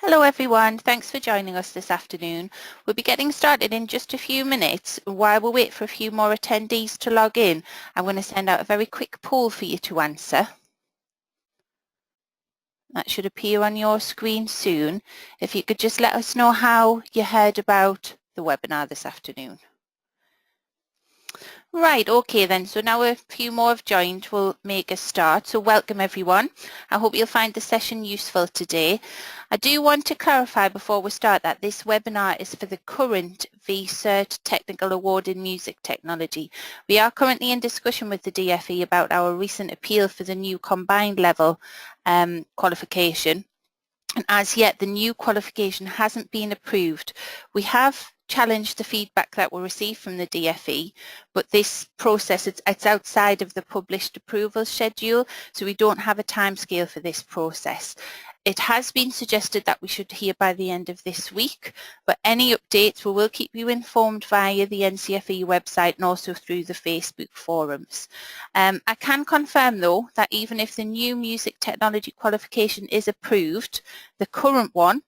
Hello everyone, thanks for joining us this afternoon. We'll be getting started in just a few minutes. While we wait for a few more attendees to log in, I'm going to send out a very quick poll for you to answer. That should appear on your screen soon. If you could just let us know how you heard about the webinar this afternoon. Right, okay then, so now a few more have joined, we'll make a start. So welcome everyone. I hope you'll find the session useful today. I do want to clarify before we start that this webinar is for the current VCERT Technical Award in Music Technology. We are currently in discussion with the DFE about our recent appeal for the new combined level qualification. And as yet, the new qualification hasn't been approved. We have challenged the feedback that we received from the DFE, but this process, it's outside of the published approval schedule, so we don't have a timescale for this process. It has been suggested that we should hear by the end of this week, but any updates we will keep you informed via the NCFE website and also through the Facebook forums. I can confirm though that even if the new music technology qualification is approved, the current one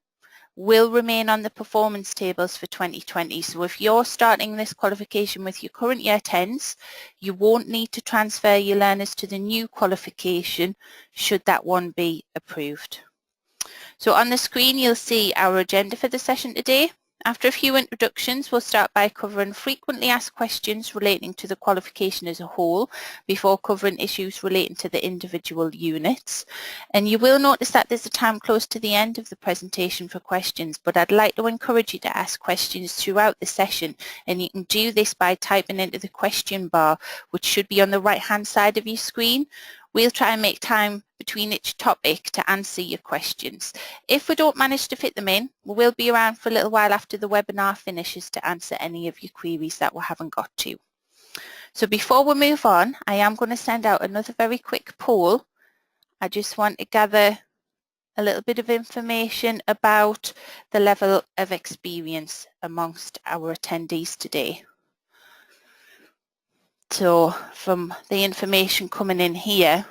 will remain on the performance tables for 2020. So if you're starting this qualification with your current year 10s, you won't need to transfer your learners to the new qualification should that one be approved. So on the screen you'll see our agenda for the session today. After a few introductions, we'll start by covering frequently asked questions relating to the qualification as a whole before covering issues relating to the individual units. And you will notice that there's a time close to the end of the presentation for questions, but I'd like to encourage you to ask questions throughout the session, and you can do this by typing into the question bar, which should be on the right-hand side of your screen. We'll try and make time between each topic to answer your questions. If we don't manage to fit them in, we will be around for a little while after the webinar finishes to answer any of your queries that we haven't got to. So before we move on, I am going to send out another very quick poll. I just want to gather a little bit of information about the level of experience amongst our attendees today. So from the information coming in here,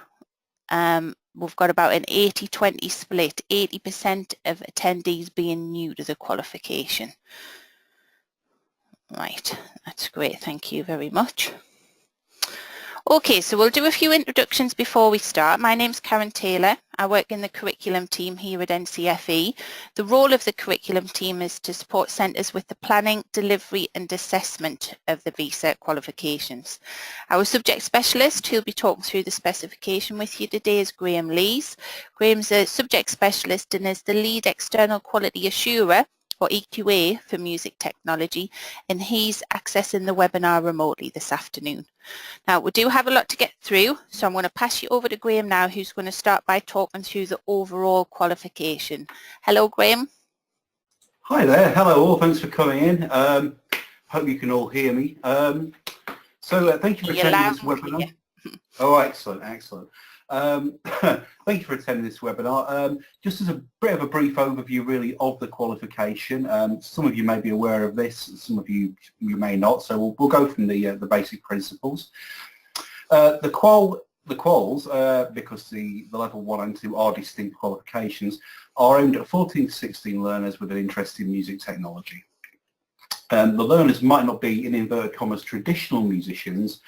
we've got about an 80-20 split, 80% of attendees being new to the qualification. Right, that's great, thank you very much. Okay, so we'll do a few introductions before we start. My name's Karen Taylor. I work in the curriculum team here at NCFE. The role of the curriculum team is to support centres with the planning, delivery and assessment of the VCERT qualifications. Our subject specialist who'll be talking through the specification with you today is Graham Lees. Graham's a subject specialist and is the lead external quality assurer or EQA for music technology, and he's accessing the webinar remotely this afternoon. Now we do have a lot to get through, so I'm going to pass you over to Graham now, who's going to start by talking through the overall qualification. Hello Graham. Hi there, hello all, thanks for coming in. Hope you can all hear me. Thank you for attending this webinar. Oh, excellent, excellent. Thank you for attending this webinar. Just as a bit of a brief overview really of the qualification, some of you may be aware of this, some of you may not, so we'll go from the basic principles. The quals, because the level 1 and 2 are distinct qualifications, are aimed at 14 to 16 learners with an interest in music technology. The learners might not be, in inverted commas, traditional musicians,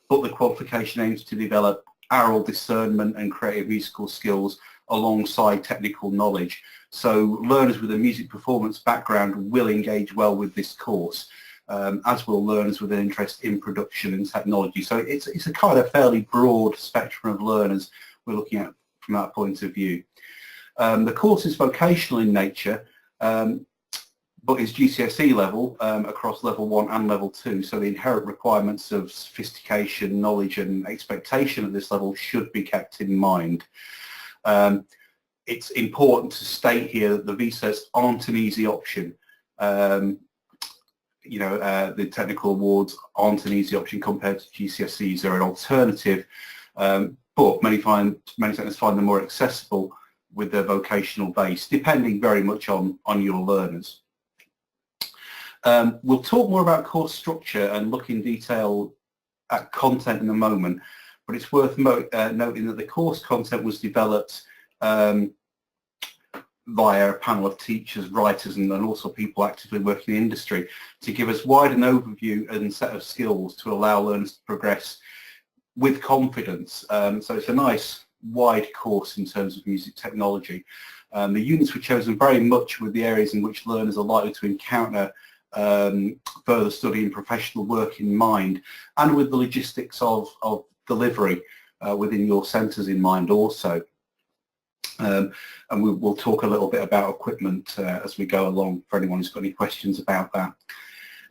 but the qualification aims to develop aural discernment and creative musical skills alongside technical knowledge. So learners with a music performance background will engage well with this course, as will learners with an interest in production and technology. So it's a kind of fairly broad spectrum of learners we're looking at from that point of view. The course is vocational in nature, but is GCSE level across level 1 and level 2, so the inherent requirements of sophistication, knowledge and expectation at this level should be kept in mind. It's important to state here that the VCERTs aren't an easy option. The technical awards aren't an easy option compared to GCSEs. They're an alternative, but many centres find them more accessible with their vocational base, depending very much on your learners. We'll talk more about course structure and look in detail at content in a moment, but it's worth noting that the course content was developed via a panel of teachers, writers, and also people actively working in the industry to give us wide an overview and set of skills to allow learners to progress with confidence. So it's a nice wide course in terms of music technology. The units were chosen very much with the areas in which learners are likely to encounter further study and professional work in mind, and with the logistics of delivery within your centres in mind also. And we'll talk a little bit about equipment as we go along for anyone who's got any questions about that.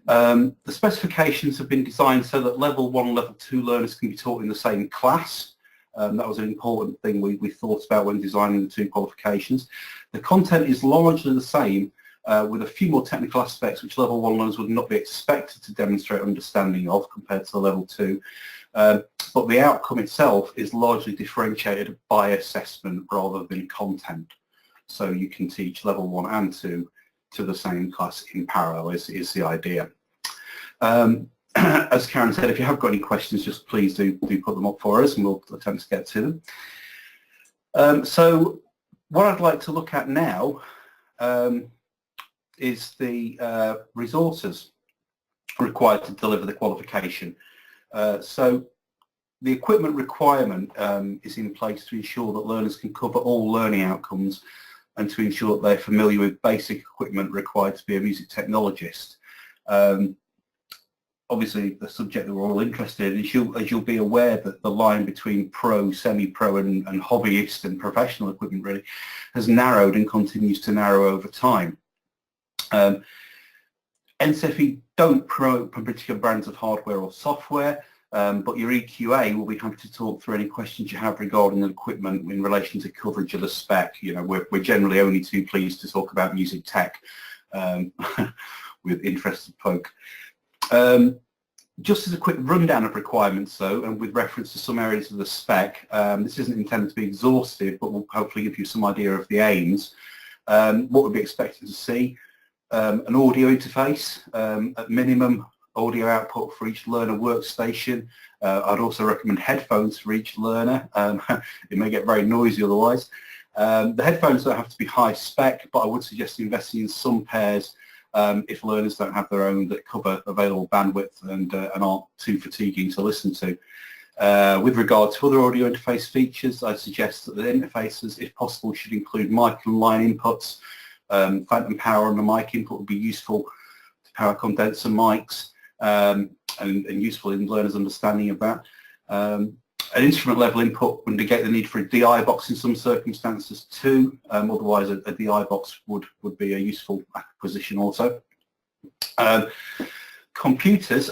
The specifications have been designed so that level 1 and level 2 learners can be taught in the same class. That was an important thing we thought about when designing the two qualifications. The content is largely the same, with a few more technical aspects which level 1 learners would not be expected to demonstrate understanding of compared to the level 2. But the outcome itself is largely differentiated by assessment rather than content. So you can teach level 1 and 2 to the same class in parallel is the idea. As Karen said, if you have got any questions, just please do put them up for us and we'll attempt to get to them. So what I'd like to look at now is the resources required to deliver the qualification. So the equipment requirement is in place to ensure that learners can cover all learning outcomes and to ensure that they're familiar with basic equipment required to be a music technologist. Obviously, the subject that we're all interested in, as you'll be aware, that the line between pro, semi-pro and hobbyist and professional equipment really has narrowed and continues to narrow over time. NCFE don't promote particular brands of hardware or software, but your EQA will be happy to talk through any questions you have regarding the equipment in relation to coverage of the spec. You know, we're generally only too pleased to talk about music tech with interested folk. Just as a quick rundown of requirements though, and with reference to some areas of the spec, this isn't intended to be exhaustive, but will hopefully give you some idea of the aims. What we'd be expecting to see, an audio interface, at minimum audio output for each learner workstation. I'd also recommend headphones for each learner. It may get very noisy otherwise. The headphones don't have to be high spec, but I would suggest investing in some pairs if learners don't have their own that cover available bandwidth and aren't too fatiguing to listen to. With regard to other audio interface features, I'd suggest that the interfaces, if possible, should include mic and line inputs. Phantom power on the mic input would be useful to power condenser mics and useful in learners' understanding of that. An instrument level input would negate the need for a DI box in some circumstances too. Otherwise a DI box would be a useful acquisition also. Computers,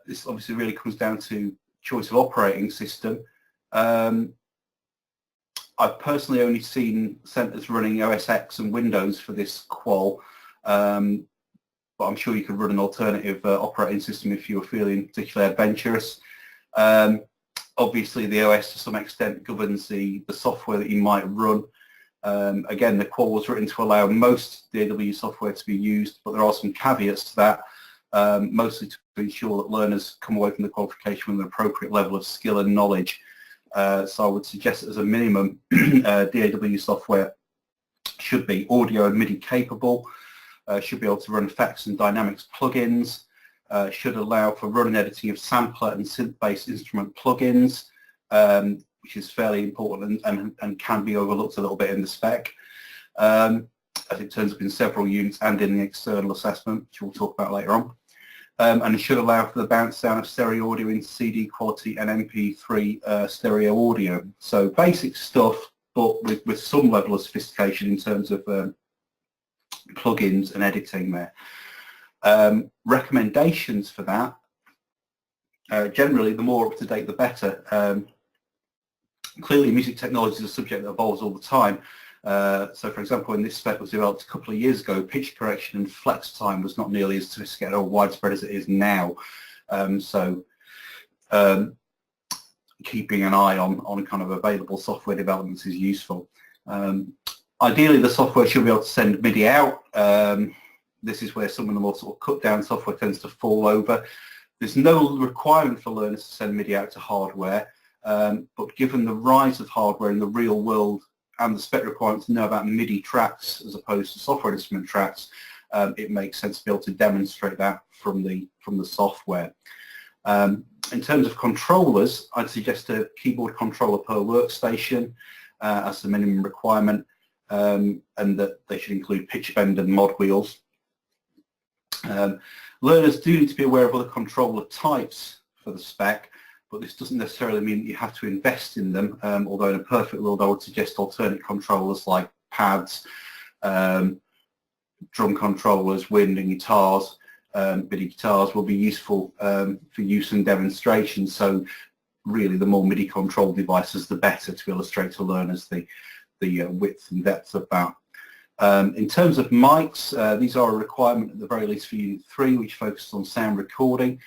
this obviously really comes down to choice of operating system. I've personally only seen centres running OS X and Windows for this qual, but I'm sure you could run an alternative operating system if you were feeling particularly adventurous. Obviously the OS to some extent governs the software that you might run. Again, the qual was written to allow most DAW software to be used, but there are some caveats to that, mostly to ensure that learners come away from the qualification with an appropriate level of skill and knowledge. So I would suggest that as a minimum, DAW software should be audio and MIDI capable, should be able to run effects and dynamics plugins, should allow for run and editing of sampler and synth-based instrument plugins, which is fairly important and can be overlooked a little bit in the spec, as it turns up in several units and in the external assessment, which we'll talk about later on. And it should allow for the bounce down of stereo audio into CD quality and MP3 stereo audio. So basic stuff, but with some level of sophistication in terms of plugins and editing there. Recommendations for that, generally the more up to date the better. Clearly music technology is a subject that evolves all the time. So for example, when this spec was developed a couple of years ago, pitch correction and flex time was not nearly as sophisticated or widespread as it is now. Keeping an eye on kind of available software developments is useful. Ideally the software should be able to send MIDI out. This is where some of the more sort of cut down software tends to fall over. There's no requirement for learners to send MIDI out to hardware, but given the rise of hardware in the real world and the spec requirement to know about MIDI tracks as opposed to software instrument tracks, it makes sense to be able to demonstrate that from the software. In terms of controllers, I'd suggest a keyboard controller per workstation as the minimum requirement, and that they should include pitch bend and mod wheels. Learners do need to be aware of other controller types for the spec, but this doesn't necessarily mean that you have to invest in them, although in a perfect world I would suggest alternate controllers like pads, drum controllers, wind and guitars, MIDI guitars will be useful for use and demonstration. So really the more MIDI controlled devices the better, to illustrate to learners the width and depth of that. In terms of mics, these are a requirement at the very least for Unit 3, which focuses on sound recording,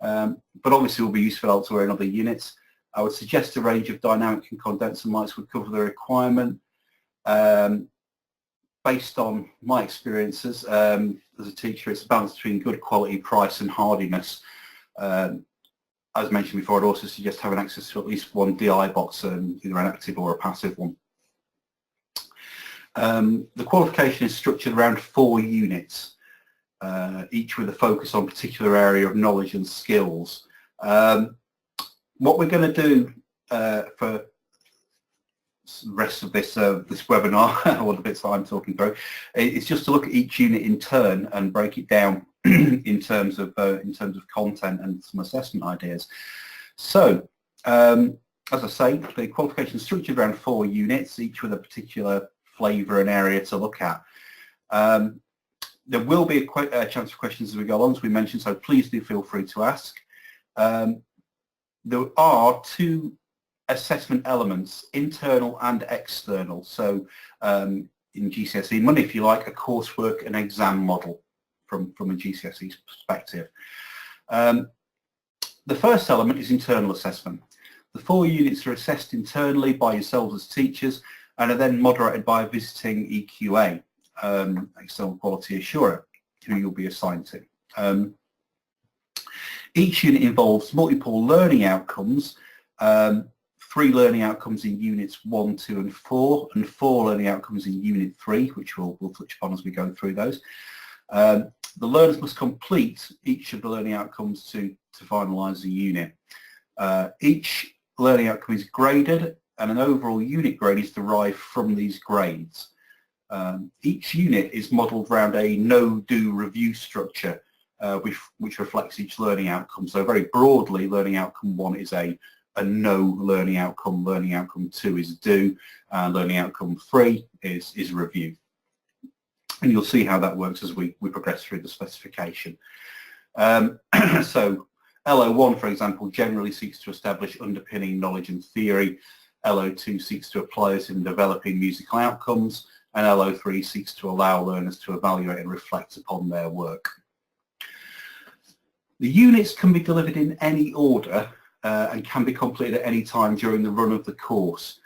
but obviously will be useful elsewhere in other units. I would suggest a range of dynamic and condenser mics would cover the requirement. Based on my experiences as a teacher, it's a balance between good quality, price and hardiness. As mentioned before, I'd also suggest having access to at least one DI box, either an active or a passive one. The qualification is structured around 4 units, each with a focus on a particular area of knowledge and skills. What we're going to do for the rest of this webinar, or the bits that I'm talking through, is just to look at each unit in turn and break it down in terms of content and some assessment ideas. So, as I say, the qualification is structured around 4 units, each with a particular flavour and area to look at. There will be a chance for questions as we go along, as we mentioned, so please do feel free to ask. There are 2 assessment elements, internal and external. So in GCSE money, if you like, a coursework and exam model from a GCSE perspective. The first element is internal assessment. The 4 units are assessed internally by yourselves as teachers and are then moderated by a visiting EQA, external quality assurer, who you'll be assigned to. Each unit involves multiple learning outcomes, 3 learning outcomes in units 1, 2 and 4, and 4 learning outcomes in unit 3, which we'll touch upon as we go through those. The learners must complete each of the learning outcomes to finalise the unit. Each learning outcome is graded and an overall unit grade is derived from these grades. Each unit is modelled around a no-do review structure which reflects each learning outcome. So very broadly, learning outcome 1 is a no learning outcome 2 is do, and learning outcome 3 is review. And you'll see how that works as we progress through the specification. So LO1, for example, generally seeks to establish underpinning knowledge and theory. LO2 seeks to apply it in developing musical outcomes, and LO3 seeks to allow learners to evaluate and reflect upon their work. The units can be delivered in any order and can be completed at any time during the run of the course.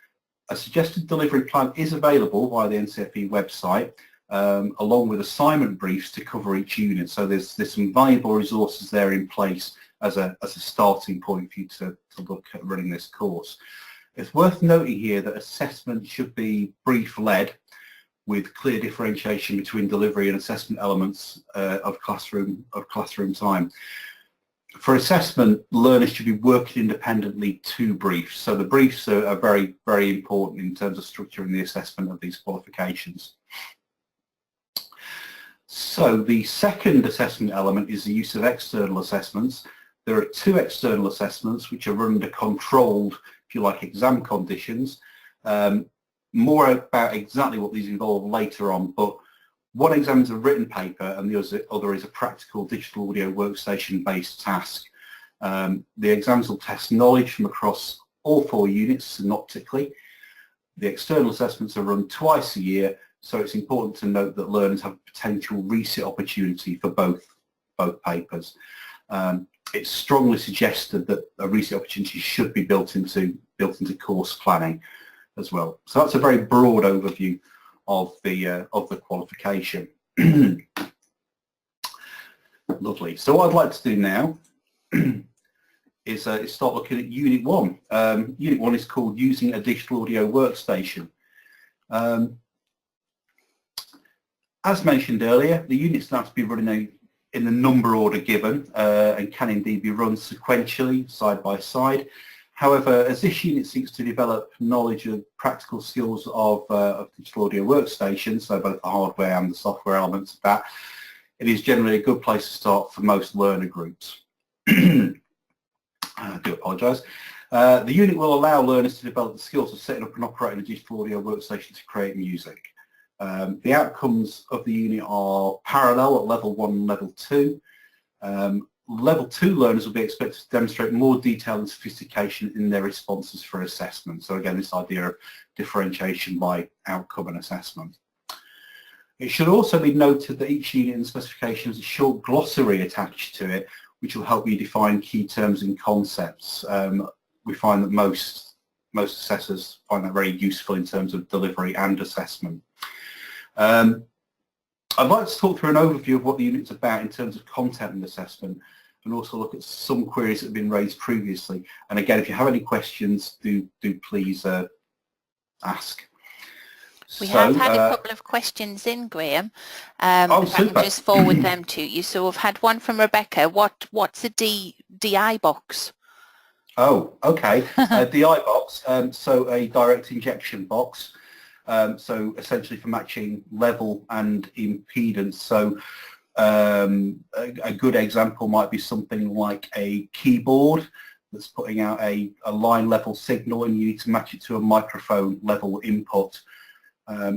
A suggested delivery plan is available via the NCFE website, along with assignment briefs to cover each unit. So there's some valuable resources there in place as a starting point for you to look at running this course. It's worth noting here that assessment should be brief-led, with clear differentiation between delivery and assessment elements of classroom time. For assessment, learners should be working independently to briefs. So the briefs are very, very important in terms of structuring the assessment of these qualifications. So the second assessment element is the use of external assessments. There are 2 external assessments which are run under controlled, if you like, exam conditions. More about exactly what these involve later on, but one exam is a written paper and the other is a practical digital audio workstation based task. The exams will test knowledge from across all 4 units synoptically. The external assessments are run twice a year, so it's important to note that learners have a potential resit opportunity for both papers. It's strongly suggested that a resit opportunity should be built into course planning as well. So that's a very broad overview of the qualification. Lovely. So what I'd like to do now is start looking at Unit 1. Unit 1 is called Using a Digital Audio Workstation. As mentioned earlier, the units have to be running in the number order given and can indeed be run sequentially, side by side. However, as this unit seeks to develop knowledge of practical skills of digital audio workstations, so both the hardware and the software elements of that, it is generally a good place to start for most learner groups. I do apologise. The unit will allow learners to develop the skills of setting up and operating a digital audio workstation to create music. The outcomes of the unit are parallel at level 1 and level 2. Level 2 learners will be expected to demonstrate more detail and sophistication in their responses for assessment. So again, this idea of differentiation by outcome and assessment. It should also be noted that each unit in the specification has a short glossary attached to it, which will help you define key terms and concepts. We find that most assessors find that very useful in terms of delivery and assessment. I'd like to talk through an overview of what the unit's about in terms of content and assessment, and also look at some queries that have been raised previously. And again, if you have any questions, do please ask. We have had a couple of questions in, Graham. If I can just forward them to you. So we've had one from Rebecca. What's a DI box? Oh, okay. A DI box, so a direct injection box. So essentially for matching level and impedance. So a good example might be something like a keyboard that's putting out a line level signal, and you need to match it to a microphone level input.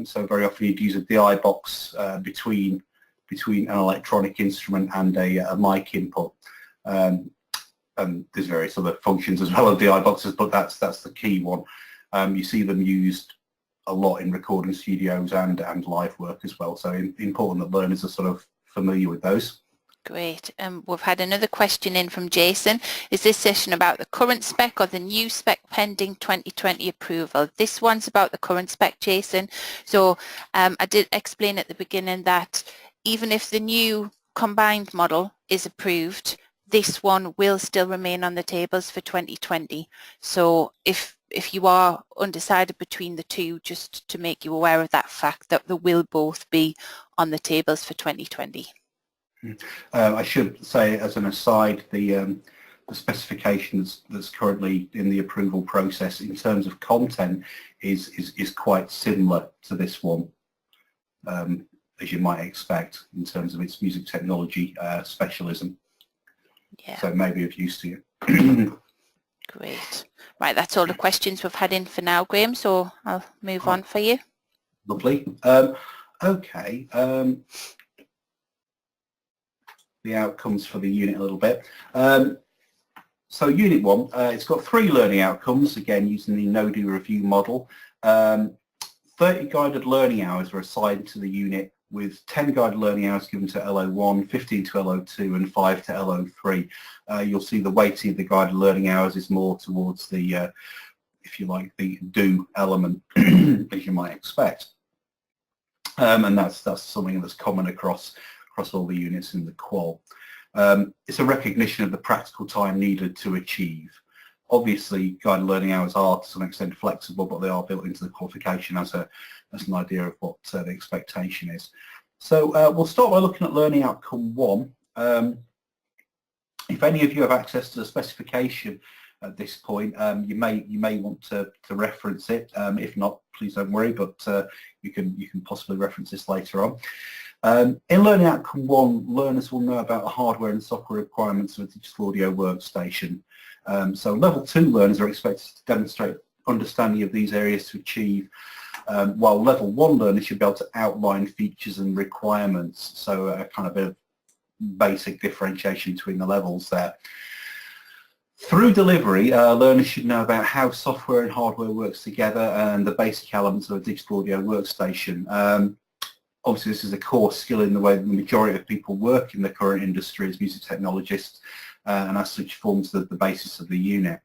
So very often you'd use a DI box between an electronic instrument and a mic input. And there's various other functions as well as DI boxes, but that's the key one. You see them used a lot in recording studios and live work as well. So important that learners are sort of familiar with those. Great. We've had another question in from Jason. Is this session about the current spec or the new spec pending 2020 approval? This one's about the current spec, Jason. So I did explain at the beginning that even if the new combined model is approved, this one will still remain on the tables for 2020. So if you are undecided between the two, just to make you aware of that fact that they will both be on the tables for 2020. I should say, as an aside, the specification that's currently in the approval process in terms of content is quite similar to this one, as you might expect in terms of its music technology specialism. Yeah. So maybe of use to you. Great. Right, that's all the questions we've had in for now, Graham, so I'll move on for you. Lovely. Okay. The outcomes for the unit a little bit. So Unit 1, it's got 3 learning outcomes, again using the NODI review model. 30 guided learning hours are assigned to the unit, with 10 guided learning hours given to LO1, 15 to LO2 and 5 to LO3. You'll see the weighting of the guided learning hours is more towards the, if you like, the do element, as you might expect. And that's something that's common across all the units in the qual. It's a recognition of the practical time needed to achieve. Obviously, guided learning hours are to some extent flexible, but they are built into the qualification as an idea of what the expectation is. So we'll start by looking at learning outcome 1. If any of you have access to the specification at this point, you may want to reference it. If not, please don't worry, but you can possibly reference this later on. In Learning Outcome 1, learners will know about the hardware and software requirements of a digital audio workstation. So Level 2 learners are expected to demonstrate understanding of these areas to achieve, while Level 1 learners should be able to outline features and requirements, so a kind of a basic differentiation between the levels there. Through delivery, learners should know about how software and hardware works together and the basic elements of a digital audio workstation. Obviously, this is a core skill in the way that the majority of people work in the current industry as music technologists, and as such forms the basis of the unit.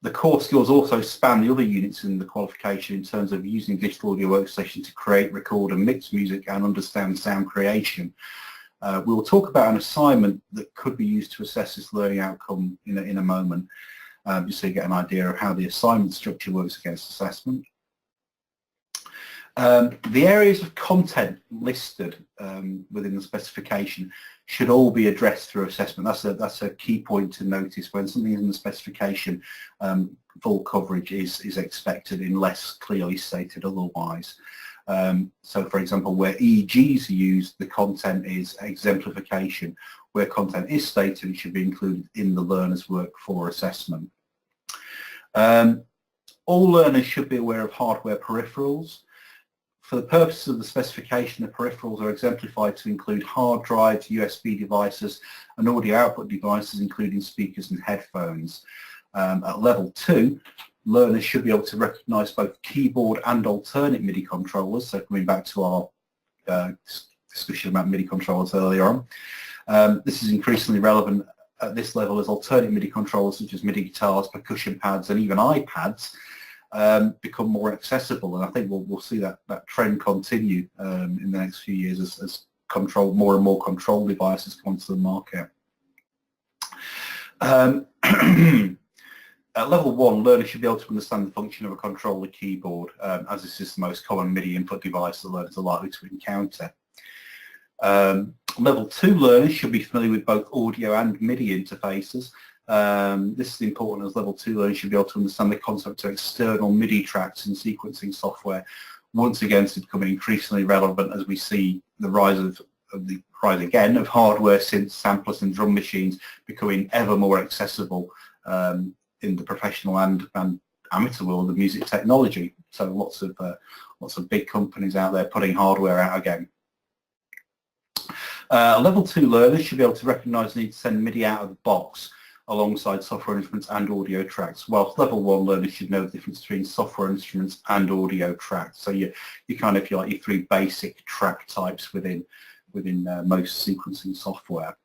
The core skills also span the other units in the qualification in terms of using digital audio workstation to create, record and mix music and understand sound creation. We will talk about an assignment that could be used to assess this learning outcome in a moment, just so you get an idea of how the assignment structure works against assessment. The areas of content listed within the specification should all be addressed through assessment. That's a key point to notice. When something is in the specification, full coverage is expected unless clearly stated otherwise. So for example, where EEGs are used, the content is exemplification. Where content is stated, it should be included in the learner's work for assessment. All learners should be aware of hardware peripherals. For the purposes of the specification, the peripherals are exemplified to include hard drives, USB devices, and audio output devices, including speakers and headphones. At level 2, learners should be able to recognise both keyboard and alternate MIDI controllers. So coming back to our discussion about MIDI controllers earlier on. This is increasingly relevant at this level as alternate MIDI controllers such as MIDI guitars, percussion pads, and even iPads become more accessible, and I think we'll see that trend continue in the next few years as more and more control devices come onto the market. At level 1, learners should be able to understand the function of a controller keyboard, as this is the most common MIDI input device that learners are likely to encounter. Level 2 learners should be familiar with both audio and MIDI interfaces. This is important as level 2 learners should be able to understand the concept of external MIDI tracks in sequencing software. Once again, it's becoming increasingly relevant as we see the rise of hardware synths, samplers and drum machines becoming ever more accessible in the professional and amateur world of music technology. So lots of big companies out there putting hardware out again. Level 2 learners should be able to recognise the need to send MIDI out of the box alongside software instruments and audio tracks, whilst level 1 learners should know the difference between software instruments and audio tracks. So you kind of, if you like, your 3 basic track types within most sequencing software.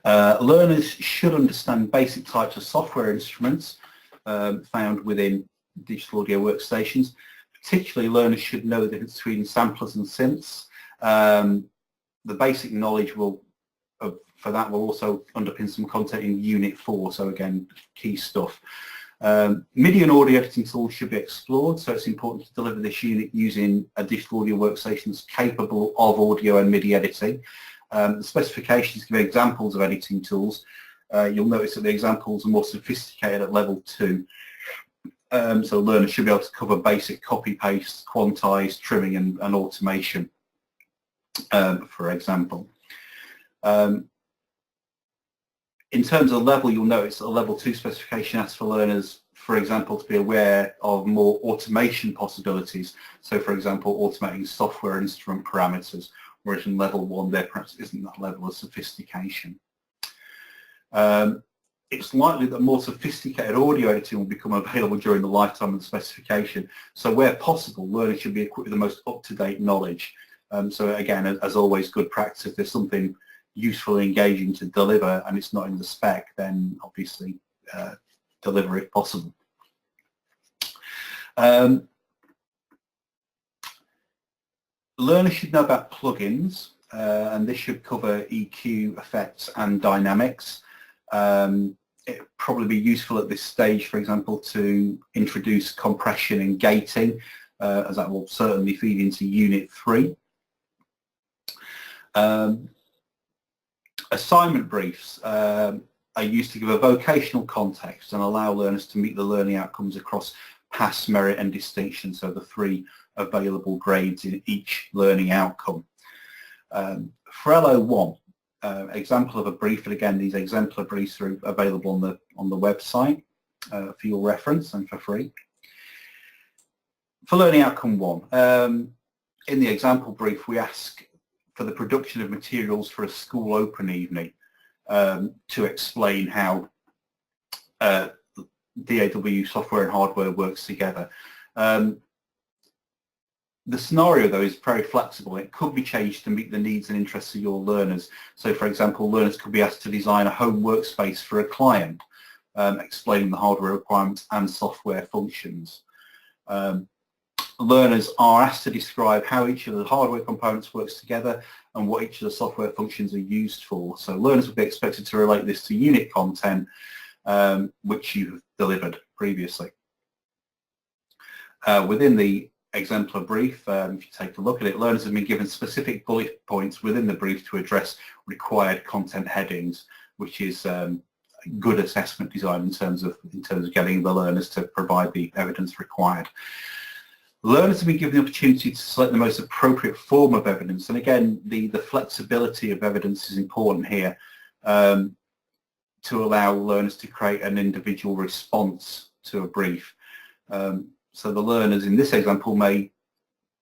Learners should understand basic types of software instruments found within digital audio workstations. Particularly, learners should know the difference between samplers and synths. The basic knowledge for that will also underpin some content in Unit 4, so again, key stuff. MIDI and audio editing tools should be explored, so it's important to deliver this unit using a digital audio workstation that's capable of audio and MIDI editing. The specifications give examples of editing tools. You'll notice that the examples are more sophisticated at level 2. So learners should be able to cover basic copy-paste, quantize, trimming and automation, for example. In terms of level, you'll notice that a level 2 specification asks for learners, for example, to be aware of more automation possibilities. So, for example, automating software instrument parameters, whereas in level 1 there perhaps isn't that level of sophistication. It's likely that more sophisticated audio editing will become available during the lifetime of the specification. So where possible, learners should be equipped with the most up-to-date knowledge. So again, as always, good practice, if there's something useful and engaging to deliver and it's not in the spec, then obviously deliver if possible. Learners should know about plugins, and this should cover EQ, effects and dynamics. It would probably be useful at this stage, for example, to introduce compression and gating, as that will certainly feed into Unit 3. Assignment briefs are used to give a vocational context and allow learners to meet the learning outcomes across pass, merit and distinction, so the 3 available grades in each learning outcome. For LO1, example of a brief, and again these exemplar briefs are available on the website for your reference and for free. For learning outcome 1, in the example brief we ask for the production of materials for a school open evening to explain how DAW software and hardware works together. The scenario, though, is very flexible. It could be changed to meet the needs and interests of your learners. So, for example, learners could be asked to design a home workspace for a client, explaining the hardware requirements and software functions. Learners are asked to describe how each of the hardware components works together and what each of the software functions are used for. So learners will be expected to relate this to unit content which you have delivered previously. Within the exemplar brief. If you take a look at it, learners have been given specific bullet points within the brief to address required content headings, which is good assessment design in terms of getting the learners to provide the evidence required. Learners have been given the opportunity to select the most appropriate form of evidence, and again, the flexibility of evidence is important here, to allow learners to create an individual response to a brief. So the learners in this example may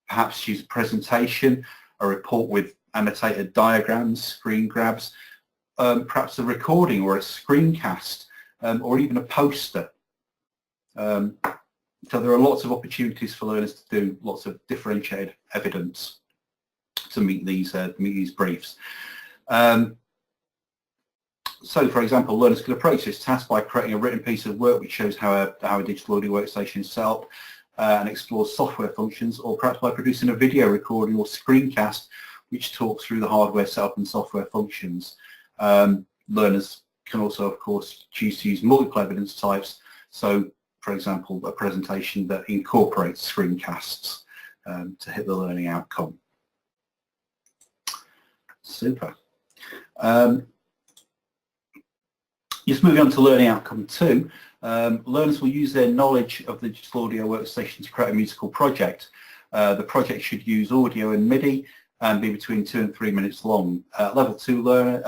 perhaps choose a presentation, a report with annotated diagrams, screen grabs, perhaps a recording or a screencast, or even a poster. So there are lots of opportunities for learners to do lots of differentiated evidence to meet these briefs. So, for example, learners could approach this task by creating a written piece of work which shows how a digital audio workstation is set up and explores software functions, or perhaps by producing a video recording or screencast which talks through the hardware setup and software functions. Learners can also, of course, choose to use multiple evidence types. So, for example, a presentation that incorporates screencasts to hit the learning outcome. Super. Just moving on to learning outcome 2, learners will use their knowledge of the digital audio workstation to create a musical project. The project should use audio and MIDI and be between 2 and 3 minutes long. Level 2, learners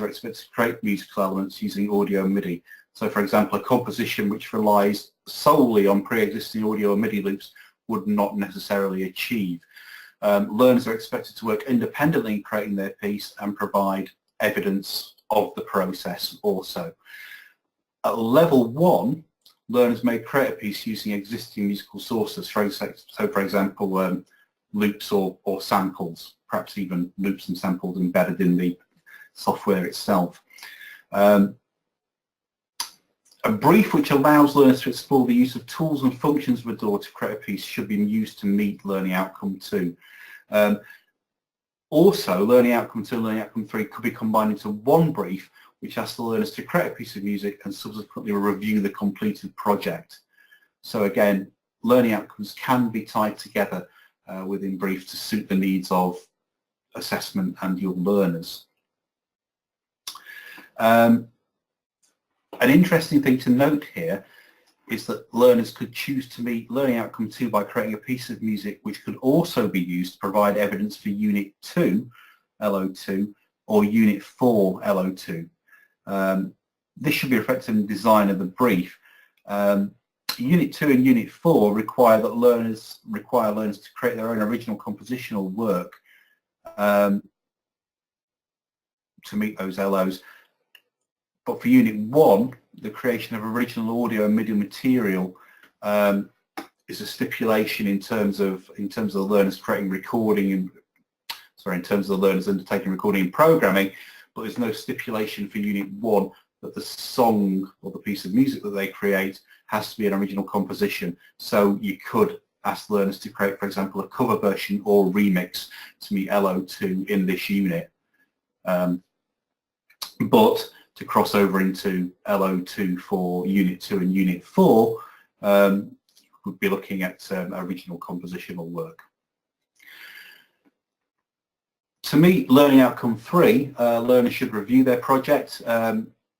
are expected to create musical elements using audio and MIDI. So, for example, a composition which relies solely on pre-existing audio and MIDI loops would not necessarily achieve. Learners are expected to work independently in creating their piece and provide evidence of the process also. At level 1, learners may create a piece using existing musical sources, so for example, loops or samples, perhaps even loops and samples embedded in the software itself. A brief which allows learners to explore the use of tools and functions of a DAW to create a piece should be used to meet learning outcome 2. Also, learning outcome 2 and learning outcome 3 could be combined into one brief which asks the learners to create a piece of music and subsequently review the completed project. So again, learning outcomes can be tied together within briefs to suit the needs of assessment and your learners. An interesting thing to note here is that learners could choose to meet learning outcome 2 by creating a piece of music which could also be used to provide evidence for Unit 2, LO2, or Unit 4, LO2. This should be reflected in the design of the brief. Unit 2 and Unit 4 require learners to create their own original compositional work to meet those LOs. But for Unit 1, the creation of original audio and MIDI material is a stipulation in terms of the learners creating recording and in terms of the learners undertaking recording and programming, but there's no stipulation for Unit 1 that the song or the piece of music that they create has to be an original composition. So you could ask learners to create, for example, a cover version or remix to meet LO2 in this unit. But to cross over into LO2 for Unit 2 and Unit 4, we'd be looking at original compositional work. To meet learning outcome 3, learners should review their project.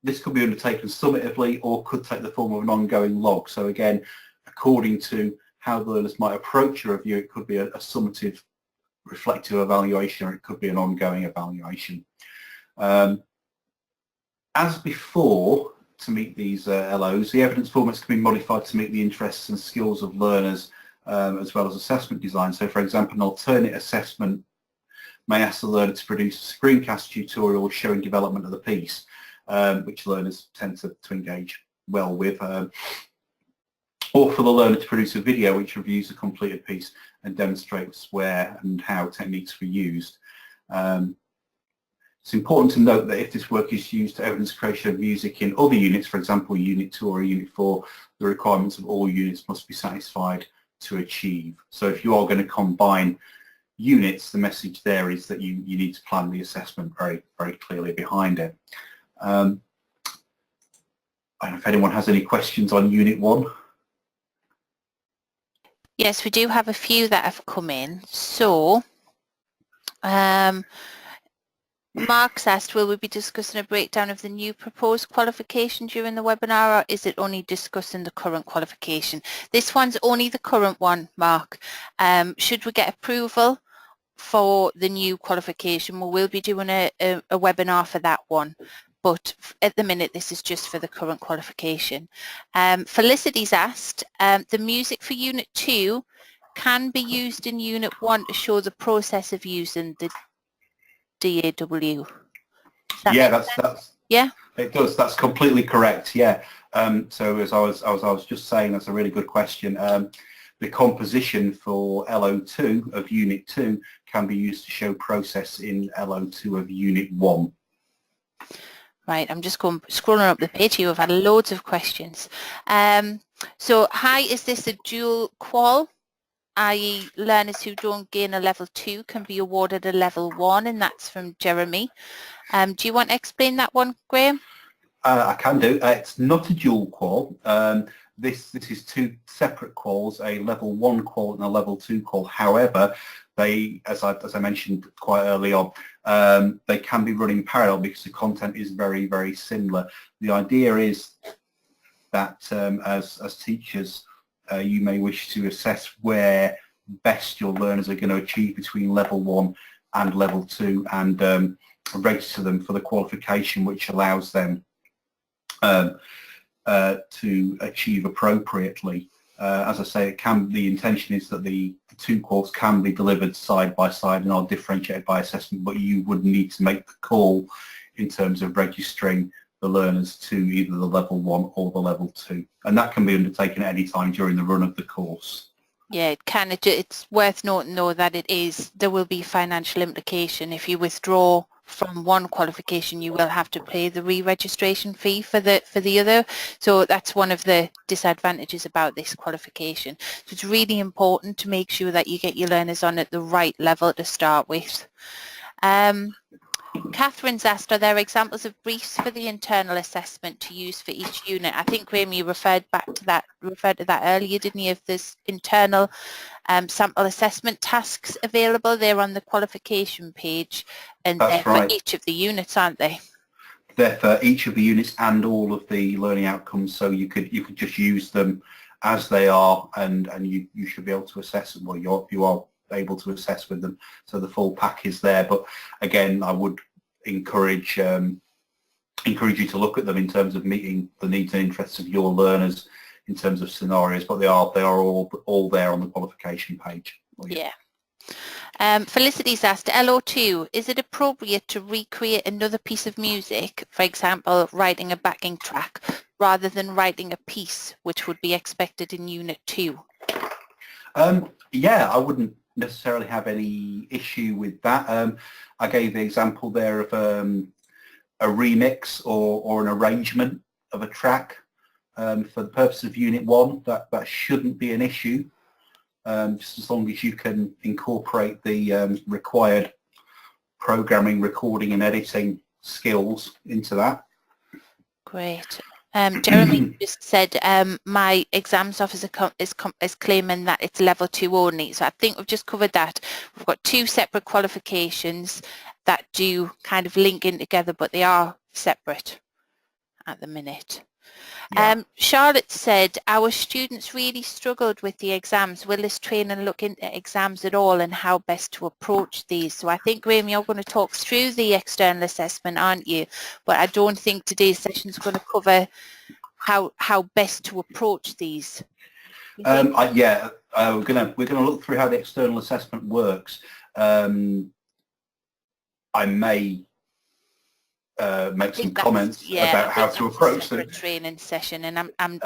This could be undertaken summatively or could take the form of an ongoing log. So again, according to how the learners might approach a review, it could be a summative reflective evaluation or it could be an ongoing evaluation. As before, to meet these LOs, the evidence formats can be modified to meet the interests and skills of learners as well as assessment design. So for example, an alternate assessment may ask the learner to produce a screencast tutorial showing development of the piece, which learners tend to engage well with, or for the learner to produce a video which reviews the completed piece and demonstrates where and how techniques were used. It's important to note that if this work is used to evidence creation of music in other units, for example Unit 2 or Unit 4, the requirements of all units must be satisfied to achieve. So if you are going to combine units, the message there is that you need to plan the assessment very, very clearly behind it. I don't know if anyone has any questions on Unit 1. Yes, we do have a few that have come in. So, Mark's asked, will we be discussing a breakdown of the new proposed qualification during the webinar, or is it only discussing the current qualification? This one's only the current one, Mark. Should we get approval for the new qualification, we will be doing a webinar for that one. But at the minute, this is just for the current qualification. Felicity's asked, the music for Unit 2 can be used in Unit 1 to show the process of using the DAW. Yeah, that's yeah. It does. That's completely correct. Yeah. So as I was just saying, that's a really good question. The composition for LO2 of Unit 2 can be used to show process in LO2 of Unit 1. Right, I'm just scrolling up the page here. We've had loads of questions. So, hi, is this a dual qual? I.e. learners who don't gain a level 2 can be awarded a level 1, and that's from Jeremy. Do you want to explain that one, Graham? I can do. It's not a dual qual. This is two separate quals, a level 1 qual and a level 2 qual. However, they, as I mentioned quite early on, they can be running parallel because the content is very, very similar. The idea is that as teachers, you may wish to assess where best your learners are going to achieve between level 1 and level 2 and register them for the qualification which allows them to achieve appropriately. As I say, the intention is that the two quals can be delivered side by side and are differentiated by assessment, but you would need to make the call in terms of registering the learners to either the level 1 or the level 2, and that can be undertaken at any time during the run of the course. Yeah, it can. It's worth noting though that there will be financial implication. If you withdraw from one qualification, you will have to pay the re-registration fee for the other. So that's one of the disadvantages about this qualification. So it's really important to make sure that you get your learners on at the right level to start with. Catherine's asked, are there examples of briefs for the internal assessment to use for each unit? I think, Graham, you referred to that earlier, didn't you? If there's internal sample assessment tasks available, they're on the qualification page, and they're for each of the units, aren't they? They're for each of the units and all of the learning outcomes, so you could just use them as they are, and you should be able to assess them. Well, you are able to assess with them, so the full pack is there. But again, I would encourage you to look at them in terms of meeting the needs and interests of your learners in terms of scenarios, but they are all there on the qualification page. Yeah. Felicity's asked, LO2, is it appropriate to recreate another piece of music, for example, writing a backing track, rather than writing a piece which would be expected in Unit 2? Yeah, I wouldn't necessarily have any issue with that. I gave the example there of a remix or an arrangement of a track. For the purpose of Unit 1, that shouldn't be an issue, just as long as you can incorporate the required programming, recording and editing skills into that. Great. Jeremy just said my exams officer is claiming that it's level 2 only. So I think we've just covered that. We've got two separate qualifications that do kind of link in together, but they are separate at the minute. Yeah. Charlotte said, our students really struggled with the exams. Will this training look into exams at all and how best to approach these? So I think, Graham, you're going to talk through the external assessment, aren't you? But I don't think today's session is going to cover how best to approach these. Yeah, we're gonna look through how the external assessment works. I may make some comments about how to approach the training session, and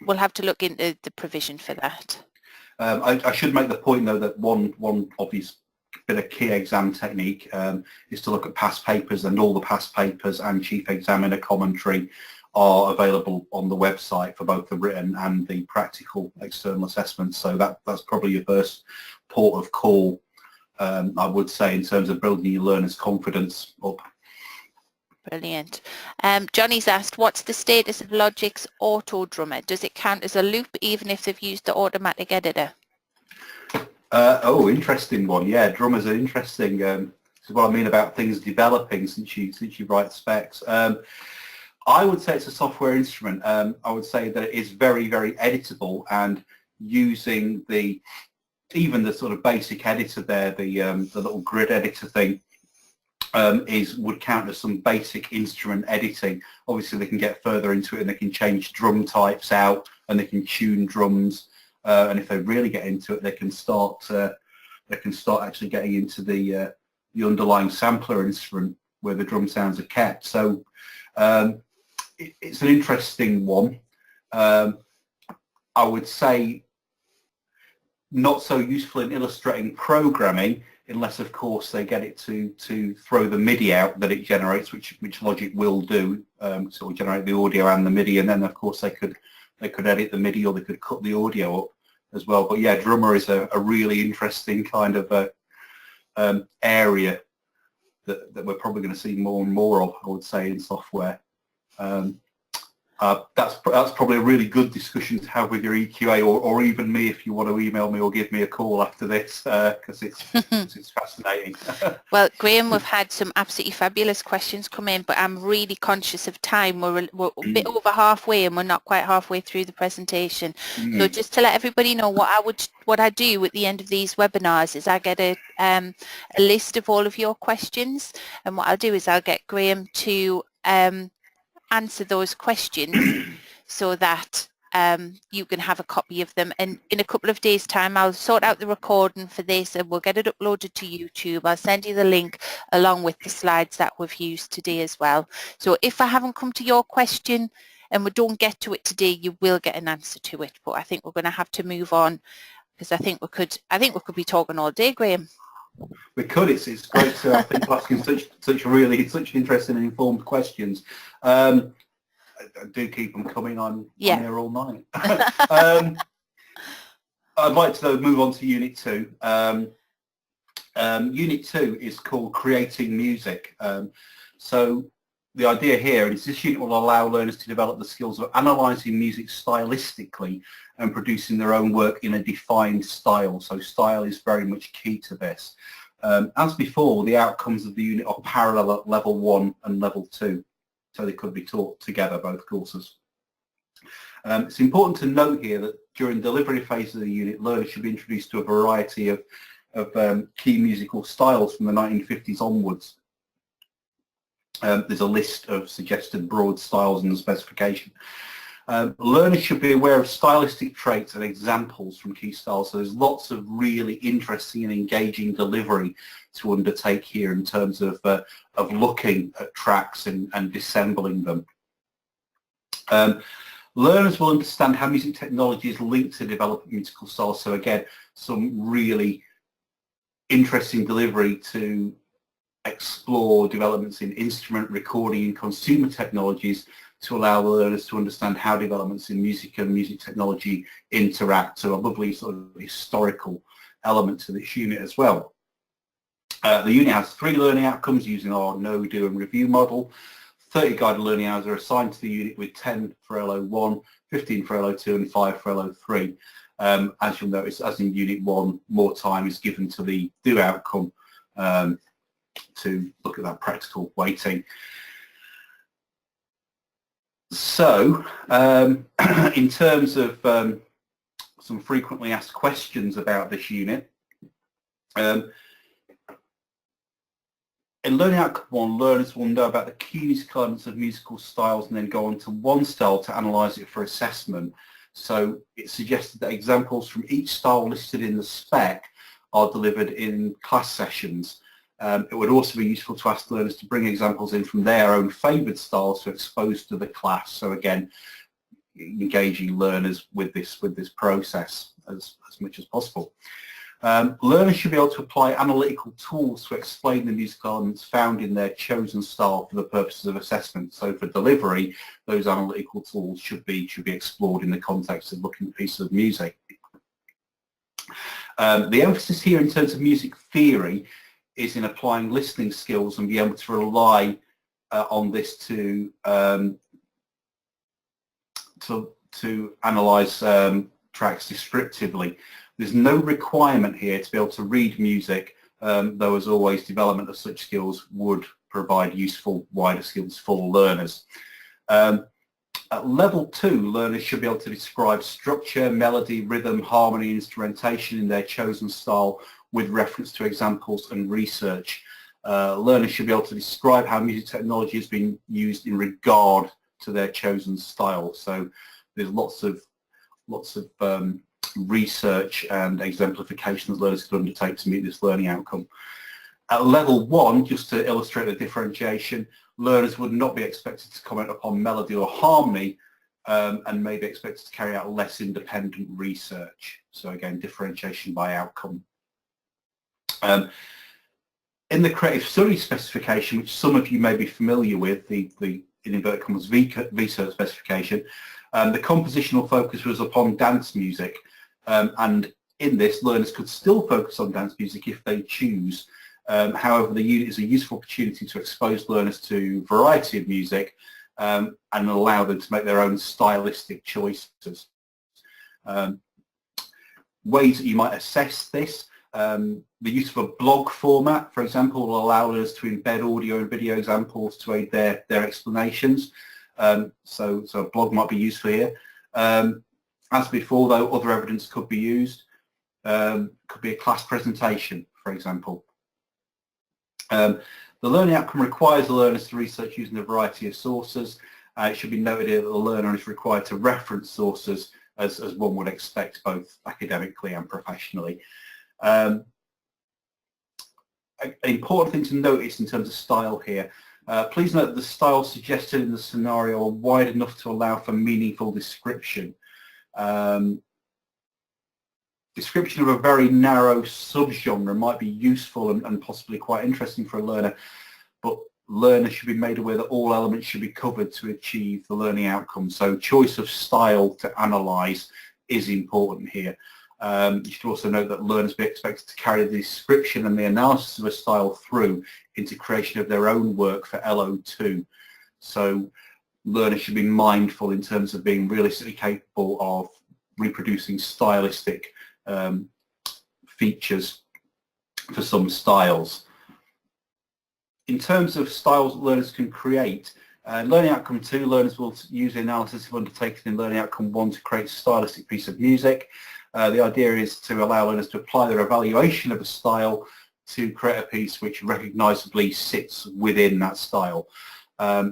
we'll have to look into the provision for that. I should make the point though that one obvious bit of key exam technique is to look at past papers, and all the past papers and chief examiner commentary are available on the website for both the written and the practical external assessments. So that's probably your first port of call, I would say, in terms of building your learners' confidence up. Brilliant. Johnny's asked, what's the status of Logic's Auto Drummer? Does it count as a loop even if they've used the automatic editor? Oh, interesting one. Yeah, drummers are interesting. This is what I mean about things developing since you write specs. I would say it's a software instrument. I would say that it is very, very editable, and using even the sort of basic editor there, the little grid editor thing, would count as some basic instrument editing. Obviously, they can get further into it and they can change drum types out and they can tune drums. And if they really get into it, they can start actually getting into the underlying sampler instrument where the drum sounds are kept. So it's an interesting one. I would say not so useful in illustrating programming, unless of course they get it to throw the MIDI out that it generates, which Logic will do. So it will generate the audio and the MIDI, and then of course they could edit the MIDI, or they could cut the audio up as well. But yeah, drummer is a really interesting kind of area that we're probably going to see more and more of, I would say, in software. That's probably a really good discussion to have with your EQA, or even me if you want to email me or give me a call after this, because it's fascinating. Well, Graham, we've had some absolutely fabulous questions come in, but I'm really conscious of time. We're a bit over halfway, and we're not quite halfway through the presentation. So just to let everybody know, what I do at the end of these webinars is I get a list of all of your questions, and what I'll do is I'll get Graham to answer those questions so that you can have a copy of them, and in a couple of days time I'll sort out the recording for this and we'll get it uploaded to YouTube. I'll send you the link along with the slides that we've used today as well. So if I haven't come to your question and we don't get to it today, you will get an answer to it, but I think we're going to have to move on, because I think we could be talking all day, Graham. We could. It's great to, I think, asking such interesting and informed questions. I do keep them coming on here all night. I'd like to move on to Unit 2. Unit 2 is called Creating Music. So the idea here is this unit will allow learners to develop the skills of analysing music stylistically and producing their own work in a defined style. So style is very much key to this. As before, the outcomes of the unit are parallel at level 1 and level 2. So they could be taught together, both courses. It's important to note here that during the delivery phase of the unit, learners should be introduced to a variety of key musical styles from the 1950s onwards. There's a list of suggested broad styles in the specification. Learners should be aware of stylistic traits and examples from key styles. So there's lots of really interesting and engaging delivery to undertake here in terms of looking at tracks and dissembling them. Learners will understand how music technology is linked to developing musical styles. So again, some really interesting delivery to explore developments in instrument recording and consumer technologies to allow the learners to understand how developments in music and music technology interact. So a lovely sort of historical element to this unit as well. The unit has 3 learning outcomes using our know, do and review model. 30 guided learning hours are assigned to the unit, with 10 for LO1, 15 for LO2 and 5 for LO3. As you'll notice, as in Unit 1, more time is given to the do outcome to look at that practical weighting. So, in terms of some frequently asked questions about this unit, in Learning Outcome 1, learners will know about the key musical elements of musical styles and then go on to one style to analyse it for assessment. So it's suggested that examples from each style listed in the spec are delivered in class sessions. It would also be useful to ask learners to bring examples in from their own favoured styles to expose to the class. So again, engaging learners with this process as much as possible. Learners should be able to apply analytical tools to explain the musical elements found in their chosen style for the purposes of assessment. So for delivery, those analytical tools should be explored in the context of looking at pieces of music. The emphasis here in terms of music theory is in applying listening skills and be able to rely on this to analyse tracks descriptively. There's no requirement here to be able to read music, though as always development of such skills would provide useful wider skills for learners. At level 2, learners should be able to describe structure, melody, rhythm, harmony, instrumentation in their chosen style with reference to examples and research. Learners should be able to describe how music technology has been used in regard to their chosen style. So there's lots of research and exemplifications learners could undertake to meet this learning outcome. At level 1, just to illustrate the differentiation, learners would not be expected to comment upon melody or harmony and may be expected to carry out less independent research. So again, differentiation by outcome. In the creative studies specification, which some of you may be familiar with, the in inverted commas VCERT specification, the compositional focus was upon dance music, and in this, learners could still focus on dance music if they choose. However, the unit is a useful opportunity to expose learners to a variety of music and allow them to make their own stylistic choices. Ways that you might assess this, the use of a blog format, for example, will allow us to embed audio and video examples to aid their explanations. So a blog might be useful here. As before, though, other evidence could be used. Could be a class presentation, for example. The learning outcome requires the learners to research using a variety of sources. It should be noted here that the learner is required to reference sources as one would expect, both academically and professionally. An important thing to notice in terms of style here, please note that the styles suggested in the scenario are wide enough to allow for meaningful description. Description of a very narrow subgenre might be useful and possibly quite interesting for a learner, but learners should be made aware that all elements should be covered to achieve the learning outcome. So choice of style to analyse is important here. You should also note that learners be expected to carry the description and the analysis of a style through into creation of their own work for LO2. So learners should be mindful in terms of being realistically capable of reproducing stylistic features for some styles. In terms of styles learners can create, learning outcome 2, learners will use the analysis of undertaken in learning outcome 1 to create a stylistic piece of music. The idea is to allow learners to apply their evaluation of a style to create a piece which recognisably sits within that style.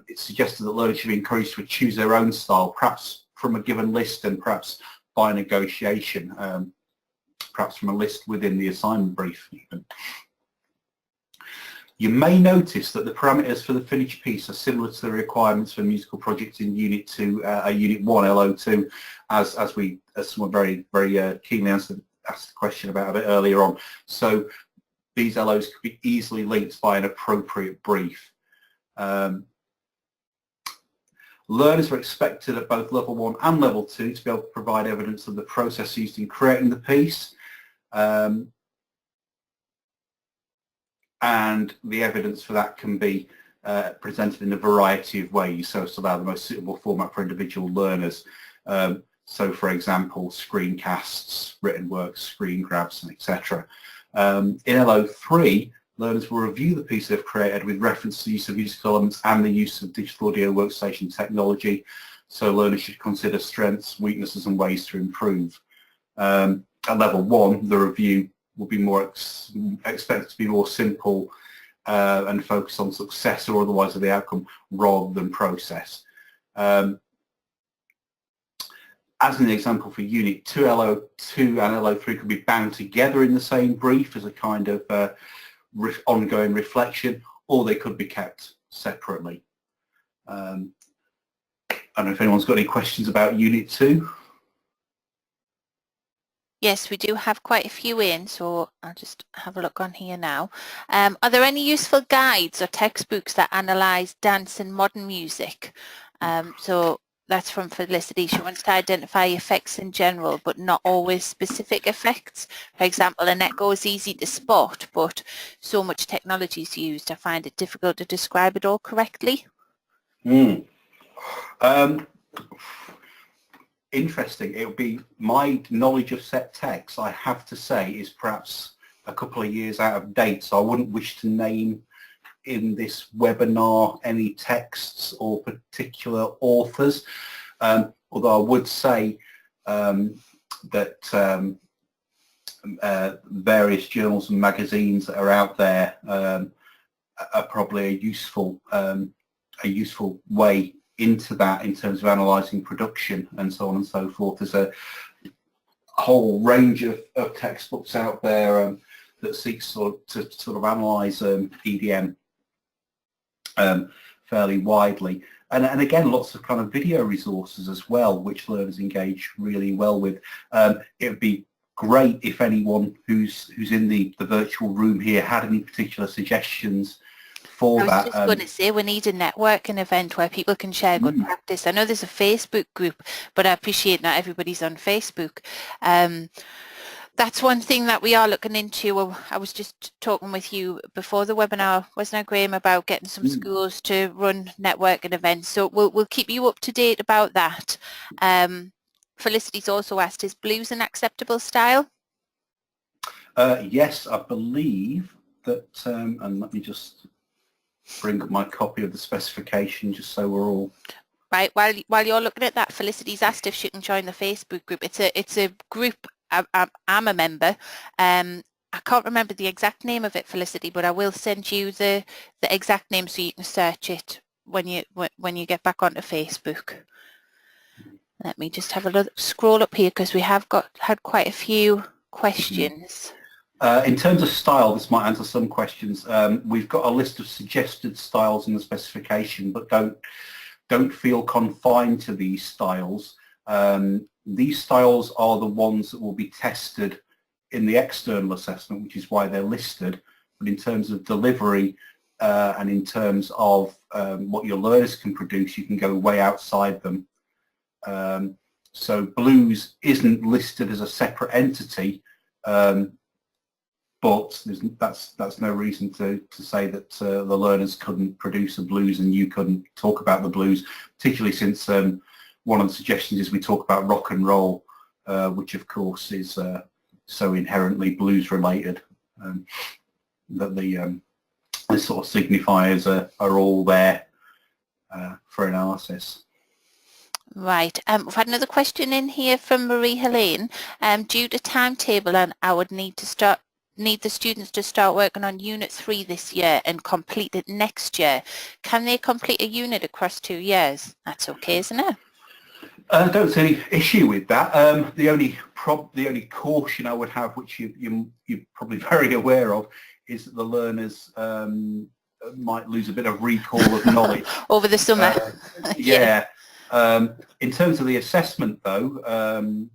It's suggested that learners should be encouraged to choose their own style, perhaps from a given list and perhaps by negotiation, perhaps from a list within the assignment brief even. You may notice that the parameters for the finished piece are similar to the requirements for musical projects in Unit 2, Unit 1, LO2, as someone very keenly asked the question about a bit earlier on. So these LOs could be easily linked by an appropriate brief. Learners are expected at both Level 1 and Level 2 to be able to provide evidence of the process used in creating the piece. And the evidence for that can be presented in a variety of ways, so as to allow the most suitable format for individual learners. So, for example, screencasts, written works, screen grabs, etc. In LO3, learners will review the piece they've created with reference to the use of musical elements and the use of digital audio workstation technology. So learners should consider strengths, weaknesses and ways to improve. At Level 1, the review will be expected to be more simple and focus on success or otherwise of the outcome rather than process. As an example for Unit 2, LO2 and LO3 could be bound together in the same brief as a kind of ongoing reflection, or they could be kept separately. I don't know if anyone's got any questions about Unit 2. Yes, we do have quite a few in, so I'll just have a look on here now. Are there any useful guides or textbooks that analyse dance and modern music? So that's from Felicity. She wants to identify effects in general, but not always specific effects. For example, an echo is easy to spot, but so much technology is used, I find it difficult to describe it all correctly. interesting. It would be my knowledge of set text, I have to say, is perhaps a couple of years out of date, so I wouldn't wish to name in this webinar any texts or particular authors, although I would say that various journals and magazines that are out there are probably a useful way into that in terms of analysing production and so on and so forth. There's a whole range of textbooks out there that seeks to sort of analyse EDM fairly widely. And again, lots of kind of video resources as well, which learners engage really well with. It would be great if anyone who's in the virtual room here had any particular suggestions for that. I was just going to say, we need a networking event where people can share good practice. I know there's a Facebook group, but I appreciate not everybody's on Facebook. That's one thing that we are looking into. I was just talking with you before the webinar, wasn't I, Graham, about getting some schools to run networking events. So we'll keep you up to date about that. Felicity's also asked, is blues an acceptable style? Yes, I believe that, and let me just bring up my copy of the specification just so we're all... Right, while you're looking at that, Felicity's asked if she can join the Facebook group. It's a group. I'm a member. I can't remember the exact name of it, Felicity, but I will send you the exact name so you can search it when you get back onto Facebook. Let me just have a look, scroll up here because we have had quite a few questions. In terms of style, this might answer some questions. We've got a list of suggested styles in the specification, but don't feel confined to these styles. These styles are the ones that will be tested in the external assessment, which is why they're listed. But in terms of delivery and in terms of what your learners can produce, you can go way outside them. So blues isn't listed as a separate entity, but that's no reason to say that the learners couldn't produce a blues and you couldn't talk about the blues, particularly since one of the suggestions is we talk about rock and roll, which of course is so inherently blues related that the sort of signifiers are all there for analysis. Right. We've had another question in here from Marie Helene. Due to timetable, and I would need the students to start working on Unit 3 this year and complete it next year. Can they complete a unit across 2 years? That's okay, isn't it? I don't see any issue with that. The only caution I would have, which you're probably very aware of, is that the learners might lose a bit of recall of knowledge over the summer. Yeah. In terms of the assessment, though,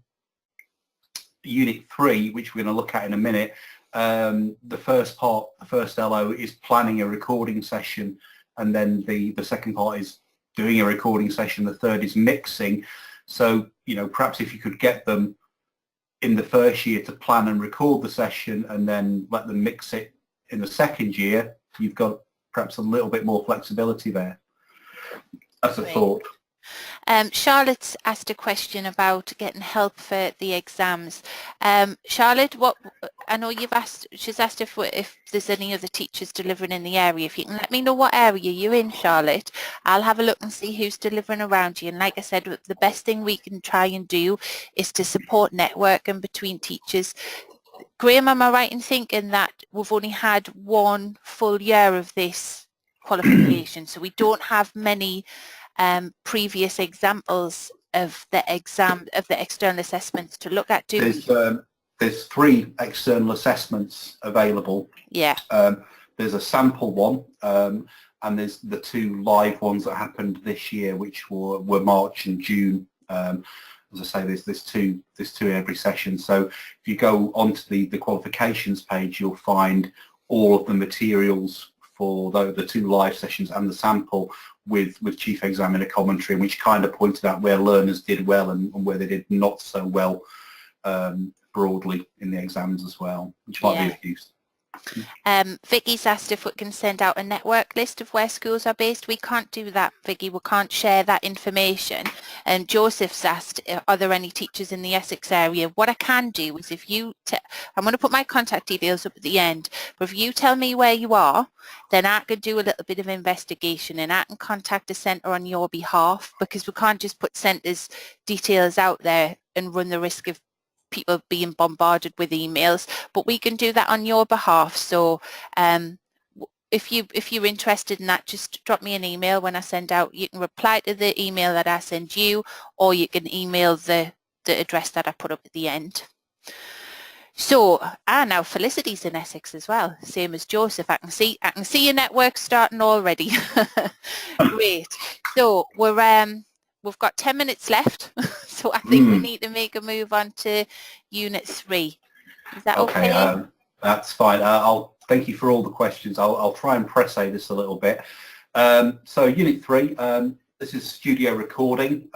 Unit 3, which we're going to look at in a minute, the first LO is planning a recording session, and then the second part is doing a recording session, the third is mixing. So, perhaps if you could get them in the first year to plan and record the session and then let them mix it in the second year, you've got perhaps a little bit more flexibility there. That's a thought. Charlotte's asked a question about getting help for the exams. Charlotte, I know she's asked if there's any other teachers delivering in the area. If you can let me know what area you're in, Charlotte, I'll have a look and see who's delivering around you. And like I said, the best thing we can try and do is to support networking between teachers. Graham, am I right in thinking that we've only had one full year of this qualification, so we don't have many previous examples of the external assessments to look at? There's 3 external assessments available. Yeah. There's a sample one, and there's the 2 live ones that happened this year, which were March and June. As I say, there's two in every session. So if you go onto the qualifications page, you'll find all of the materials for the 2 live sessions and the sample with chief examiner commentary, which kind of pointed out where learners did well and where they did not so well broadly in the exams as well, which might be of use. Vicky's asked if we can send out a network list of where schools are based. We can't do that, Vicky. We can't share that information. And Joseph's asked, are there any teachers in the Essex area? What I can do is if you, I'm going to put my contact details up at the end, but if you tell me where you are, then I can do a little bit of investigation and I can contact a centre on your behalf, because we can't just put centres' details out there and run the risk of people being bombarded with emails, but we can do that on your behalf. So if you're interested in that, just drop me an email when I send out. You can reply to the email that I send you, or you can email the address that I put up at the end. So, now Felicity's in Essex as well, same as Joseph. I can see your network starting already. Great. So we've got 10 minutes left, so I think we need to make a move on to Unit 3. Is that okay? That's fine. I'll thank you for all the questions. I'll try and press-a this a little bit. So Unit 3, this is studio recording.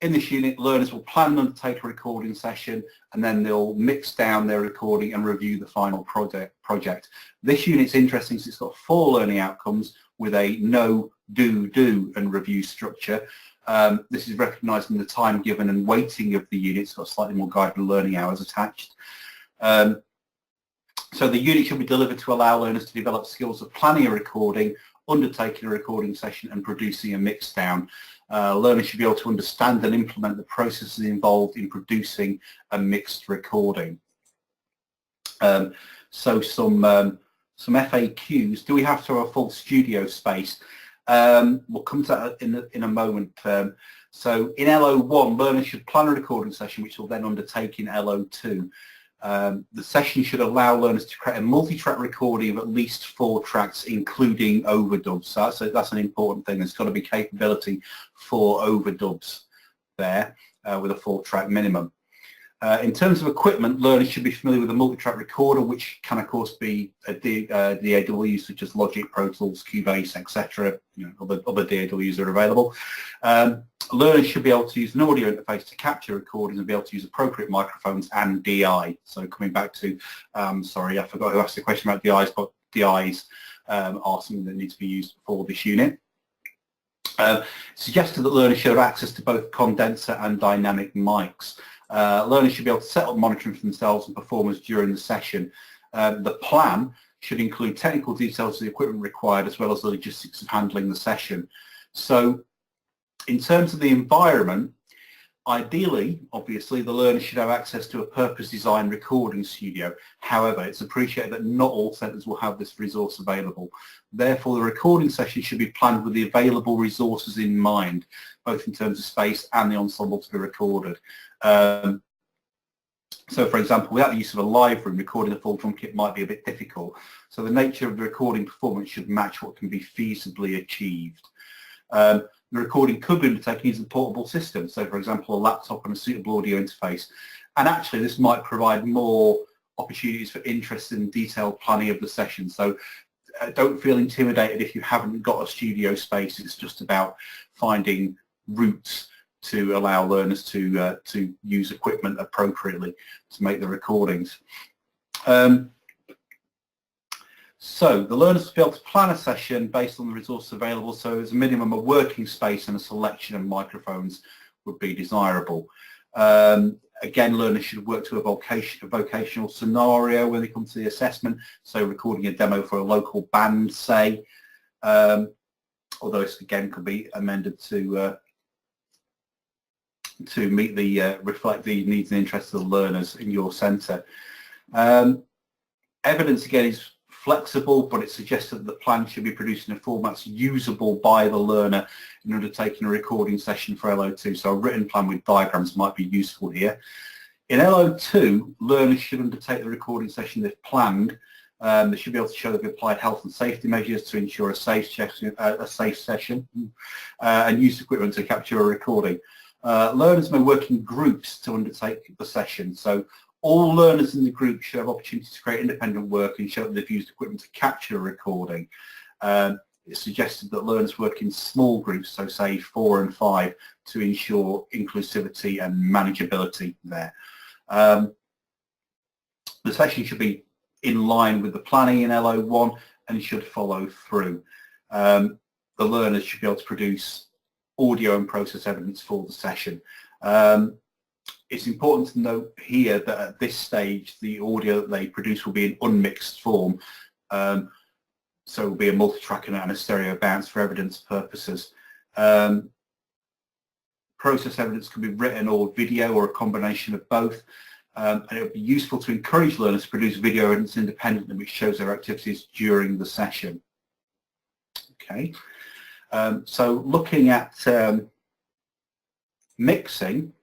In this unit, learners will plan and undertake a recording session, and then they'll mix down their recording and review the final project. This unit's interesting because it's got 4 learning outcomes with a know, do, and review structure. This is recognising the time given and weighting of the unit. It's got slightly more guided learning hours attached. So the unit should be delivered to allow learners to develop skills of planning a recording, undertaking a recording session, and producing a mix down. Learners should be able to understand and implement the processes involved in producing a mixed recording. So some FAQs. Do we have to have a full studio space? We'll come to that in a moment. So in LO1, learners should plan a recording session which will then undertake in LO2. The session should allow learners to create a multi-track recording of at least 4 tracks, including overdubs. So that's an important thing. There's got to be capability for overdubs there with a 4-track minimum. In terms of equipment, learners should be familiar with a multi-track recorder, which can of course be a DAW such as Logic, Pro Tools, Cubase, etc. Other DAWs are available. Learners should be able to use an audio interface to capture recordings and be able to use appropriate microphones and DI. So coming back to, sorry, I forgot who asked the question about DIs, but DIs are something that need to be used for this unit. Suggested that learners should have access to both condenser and dynamic mics. Learners should be able to set up monitoring for themselves and performers during the session. The plan should include technical details of the equipment required as well as the logistics of handling the session. So in terms of the environment, ideally, obviously, the learner should have access to a purpose-designed recording studio. However, it's appreciated that not all centres will have this resource available. Therefore, the recording session should be planned with the available resources in mind, both in terms of space and the ensemble to be recorded. So, for example, without the use of a live room, recording a full drum kit might be a bit difficult. So the nature of the recording performance should match what can be feasibly achieved. The recording could be undertaken using a portable system, so for example a laptop and a suitable audio interface. And actually this might provide more opportunities for interest in detailed planning of the session. So don't feel intimidated if you haven't got a studio space. It's just about finding routes to allow learners to use equipment appropriately to make the recordings. So the learners will be able to plan a session based on the resources available, so as a minimum a working space and a selection of microphones would be desirable. Again, learners should work to a vocational scenario when they come to the assessment, so recording a demo for a local band, say, although this again could be amended to meet the reflect the needs and interests of the learners in your centre. Evidence again is flexible, but it suggests that the plan should be produced in a format that's usable by the learner in undertaking a recording session for LO2. So a written plan with diagrams might be useful here. In LO2, learners should undertake the recording session if planned. They should be able to show they've applied health and safety measures to ensure a safe session and use equipment to capture a recording. Learners may work in groups to undertake the session. So all learners in the group should have opportunity to create independent work and show that they've used equipment to capture a recording. It's suggested that learners work in small groups, so say 4 and 5, to ensure inclusivity and manageability there. The session should be in line with the planning in LO1 and should follow through. The learners should be able to produce audio and process evidence for the session. It's important to note here that at this stage the audio that they produce will be in unmixed form, so it will be a multi-track and a stereo bounce for evidence purposes. Process evidence can be written or video or a combination of both, and it would be useful to encourage learners to produce video evidence independently which shows their activities during the session. Okay, so looking at mixing,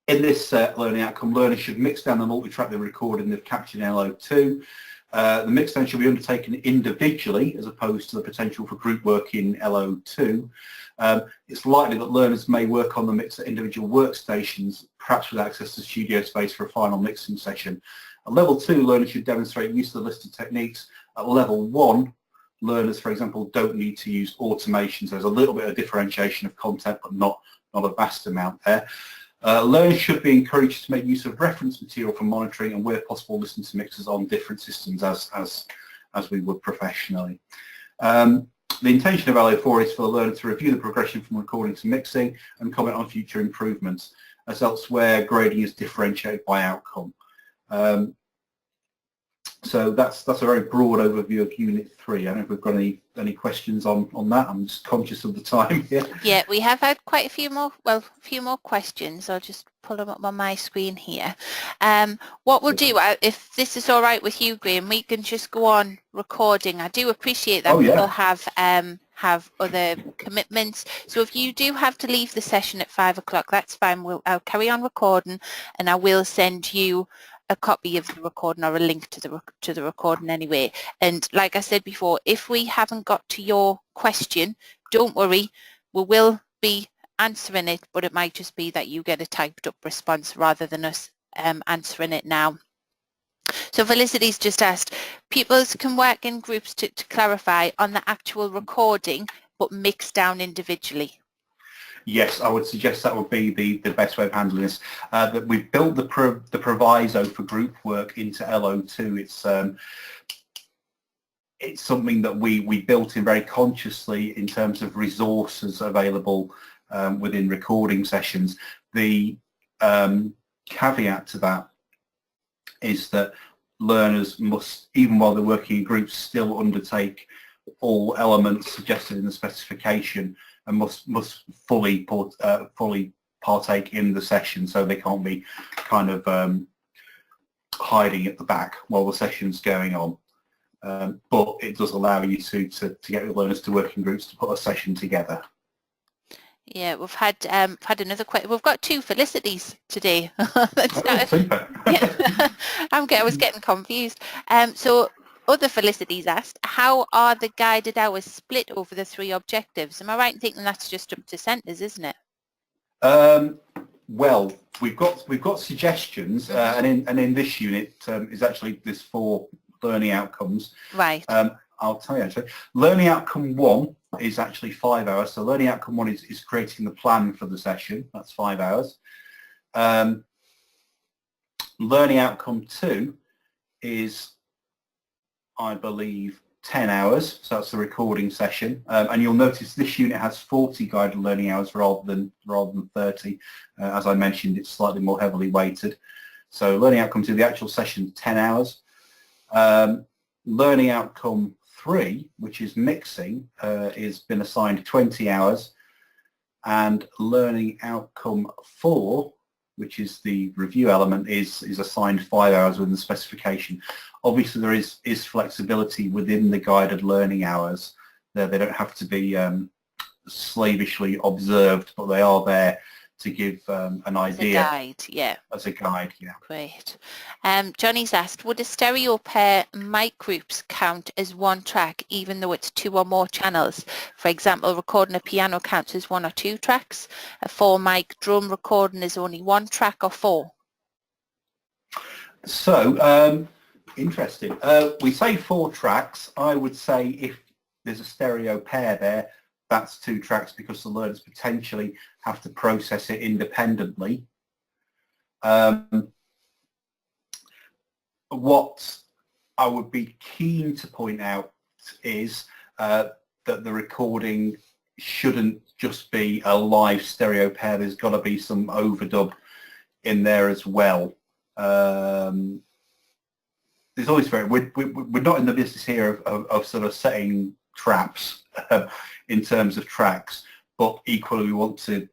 in this learning outcome, learners should mix down the multi-track they're recording they've captured in LO2. The mix down should be undertaken individually as opposed to the potential for group work in LO2. It's likely that learners may work on the mix at individual workstations, perhaps with access to studio space for a final mixing session. At level 2, learners should demonstrate use of the listed techniques. At level 1, learners, for example, don't need to use automation, so there's a little bit of differentiation of content, but not a vast amount there. Learners should be encouraged to make use of reference material for monitoring and, where possible, listen to mixers on different systems as we would professionally. The intention of LO4 is for the learner to review the progression from recording to mixing and comment on future improvements. As elsewhere, grading is differentiated by outcome. So that's a very broad overview of Unit 3. I don't know if we've got any questions on that. I'm just conscious of the time here. Yeah, we have had quite a few more questions. I'll just pull them up on my screen here. What we'll do, if this is all right with you, Graham, we can just go on recording. I do appreciate that people have other commitments. So if you do have to leave the session at 5 o'clock, that's fine. I'll carry on recording, and I will send you a copy of the recording or a link to the recording anyway. And like I said before, if we haven't got to your question, don't worry, we will be answering it, but it might just be that you get a typed up response rather than us answering it now. So Felicity's just asked, pupils can work in groups to clarify on the actual recording but mix down individually. Yes, I would suggest that would be the best way of handling this. That we've built the proviso for group work into LO2. It's something that we built in very consciously in terms of resources available within recording sessions. The caveat to that is that learners must, even while they're working in groups, still undertake all elements suggested in the specification and must fully partake in the session, so they can't be kind of hiding at the back while the session's going on. But it does allow you to get the learners to work in groups to put a session together. Yeah, we've had another question. We've got 2 Felicities today. Super. Yeah. I was getting confused. So other Felicities asked, how are the guided hours split over the 3 objectives? Am I right in thinking that's just up to centres, isn't it? Well, we've got suggestions, and in this unit is actually there's 4 learning outcomes. Right. I'll tell you actually. Learning outcome 1 is actually 5 hours. So learning outcome 1 is creating the plan for the session. That's 5 hours. Learning outcome 2 is, I believe, 10 hours. So that's the recording session. And you'll notice this unit has 40 guided learning hours rather than 30. As I mentioned, it's slightly more heavily weighted. So learning outcome 2, the actual session, 10 hours. Learning outcome 3, which is mixing, is been assigned 20 hours, and learning outcome 4, which is the review element, is assigned 5 hours within the specification. Obviously, there is flexibility within the guided learning hours. They don't have to be slavishly observed, but they are there to give an idea. As a guide, yeah. As a guide, yeah. Great. Johnny's asked, would a stereo pair mic groups count as 1 track even though it's 2 or more channels? For example, recording a piano counts as 1 or 2 tracks. A 4 mic drum recording is only 1 track or 4. So, interesting. We say 4 tracks. I would say if there's a stereo pair there, that's 2 tracks because the learners potentially have to process it independently. what I would be keen to point out is that the recording shouldn't just be a live stereo pair. There's got to be some overdub in there as well. There's always we're not in the business here of sort of setting traps in terms of tracks, but equally we want to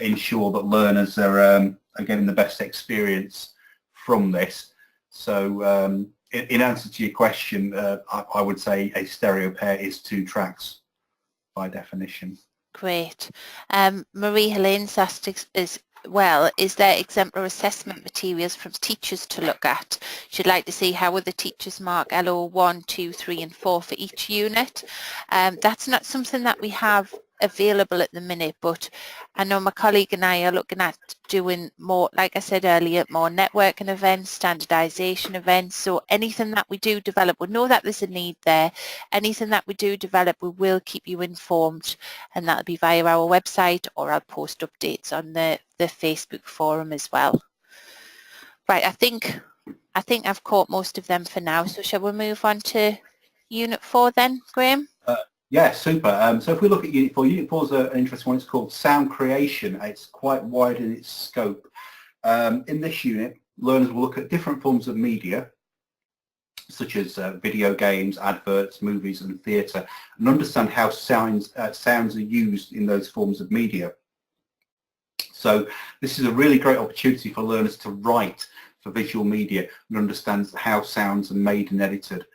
ensure that learners are getting the best experience from this. So in answer to your question, I would say a stereo pair is 2 tracks by definition. Great. Marie-Helene's asked as well, is there exemplar assessment materials from teachers to look at? She'd like to see how will the teachers mark LO 1, 2, 3 and 4 for each unit. That's not something that we have available at the minute, but I know my colleague and I are looking at doing more, like I said earlier, more networking events, standardisation events. So anything that we do develop, we know that there's a need there. Anything that we do develop, we will keep you informed, and that'll be via our website, or I'll post updates on the Facebook forum as well. Right, I think I've caught most of them for now. So shall we move on to Unit 4 then, Graham? Yeah, super. So if we look at Unit 4 is an interesting one. It's called Sound Creation. It's quite wide in its scope. In this unit, learners will look at different forms of media, such as video games, adverts, movies and theatre, and understand how sounds are used in those forms of media. So this is a really great opportunity for learners to write for visual media and understand how sounds are made and edited.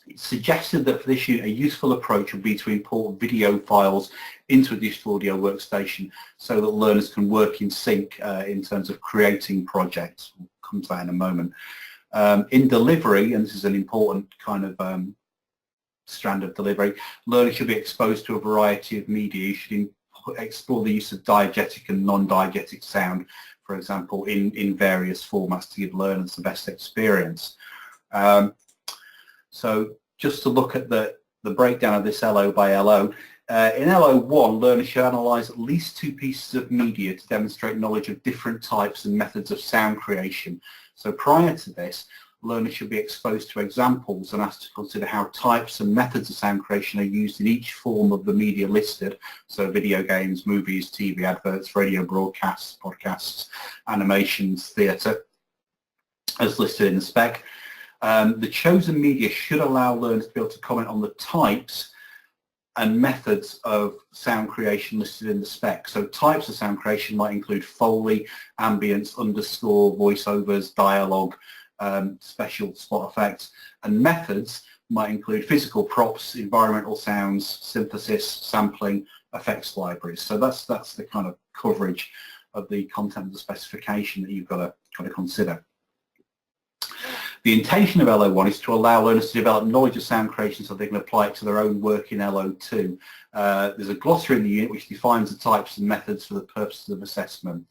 It's suggested that for this unit, a useful approach would be to import video files into a digital audio workstation so that learners can work in sync in terms of creating projects. We'll come to that in a moment. In delivery, and this is an important kind of strand of delivery, learners should be exposed to a variety of media. You should explore the use of diegetic and non-diegetic sound, for example, in various formats to give learners the best experience. So just to look at the breakdown of this LO by LO, in LO1, learners should analyse at least 2 pieces of media to demonstrate knowledge of different types and methods of sound creation. So prior to this, learners should be exposed to examples and asked to consider how types and methods of sound creation are used in each form of the media listed, so video games, movies, TV adverts, radio broadcasts, podcasts, animations, theatre, as listed in the spec. The chosen media should allow learners to be able to comment on the types and methods of sound creation listed in the spec. So types of sound creation might include Foley, ambience, underscore, voiceovers, dialogue, special spot effects, and methods might include physical props, environmental sounds, synthesis, sampling, effects libraries. So that's the kind of coverage of the content of the specification that you've got to consider. The intention of LO1 is to allow learners to develop knowledge of sound creation so they can apply it to their own work in LO2. There's a glossary in the unit which defines the types and methods for the purposes of assessment.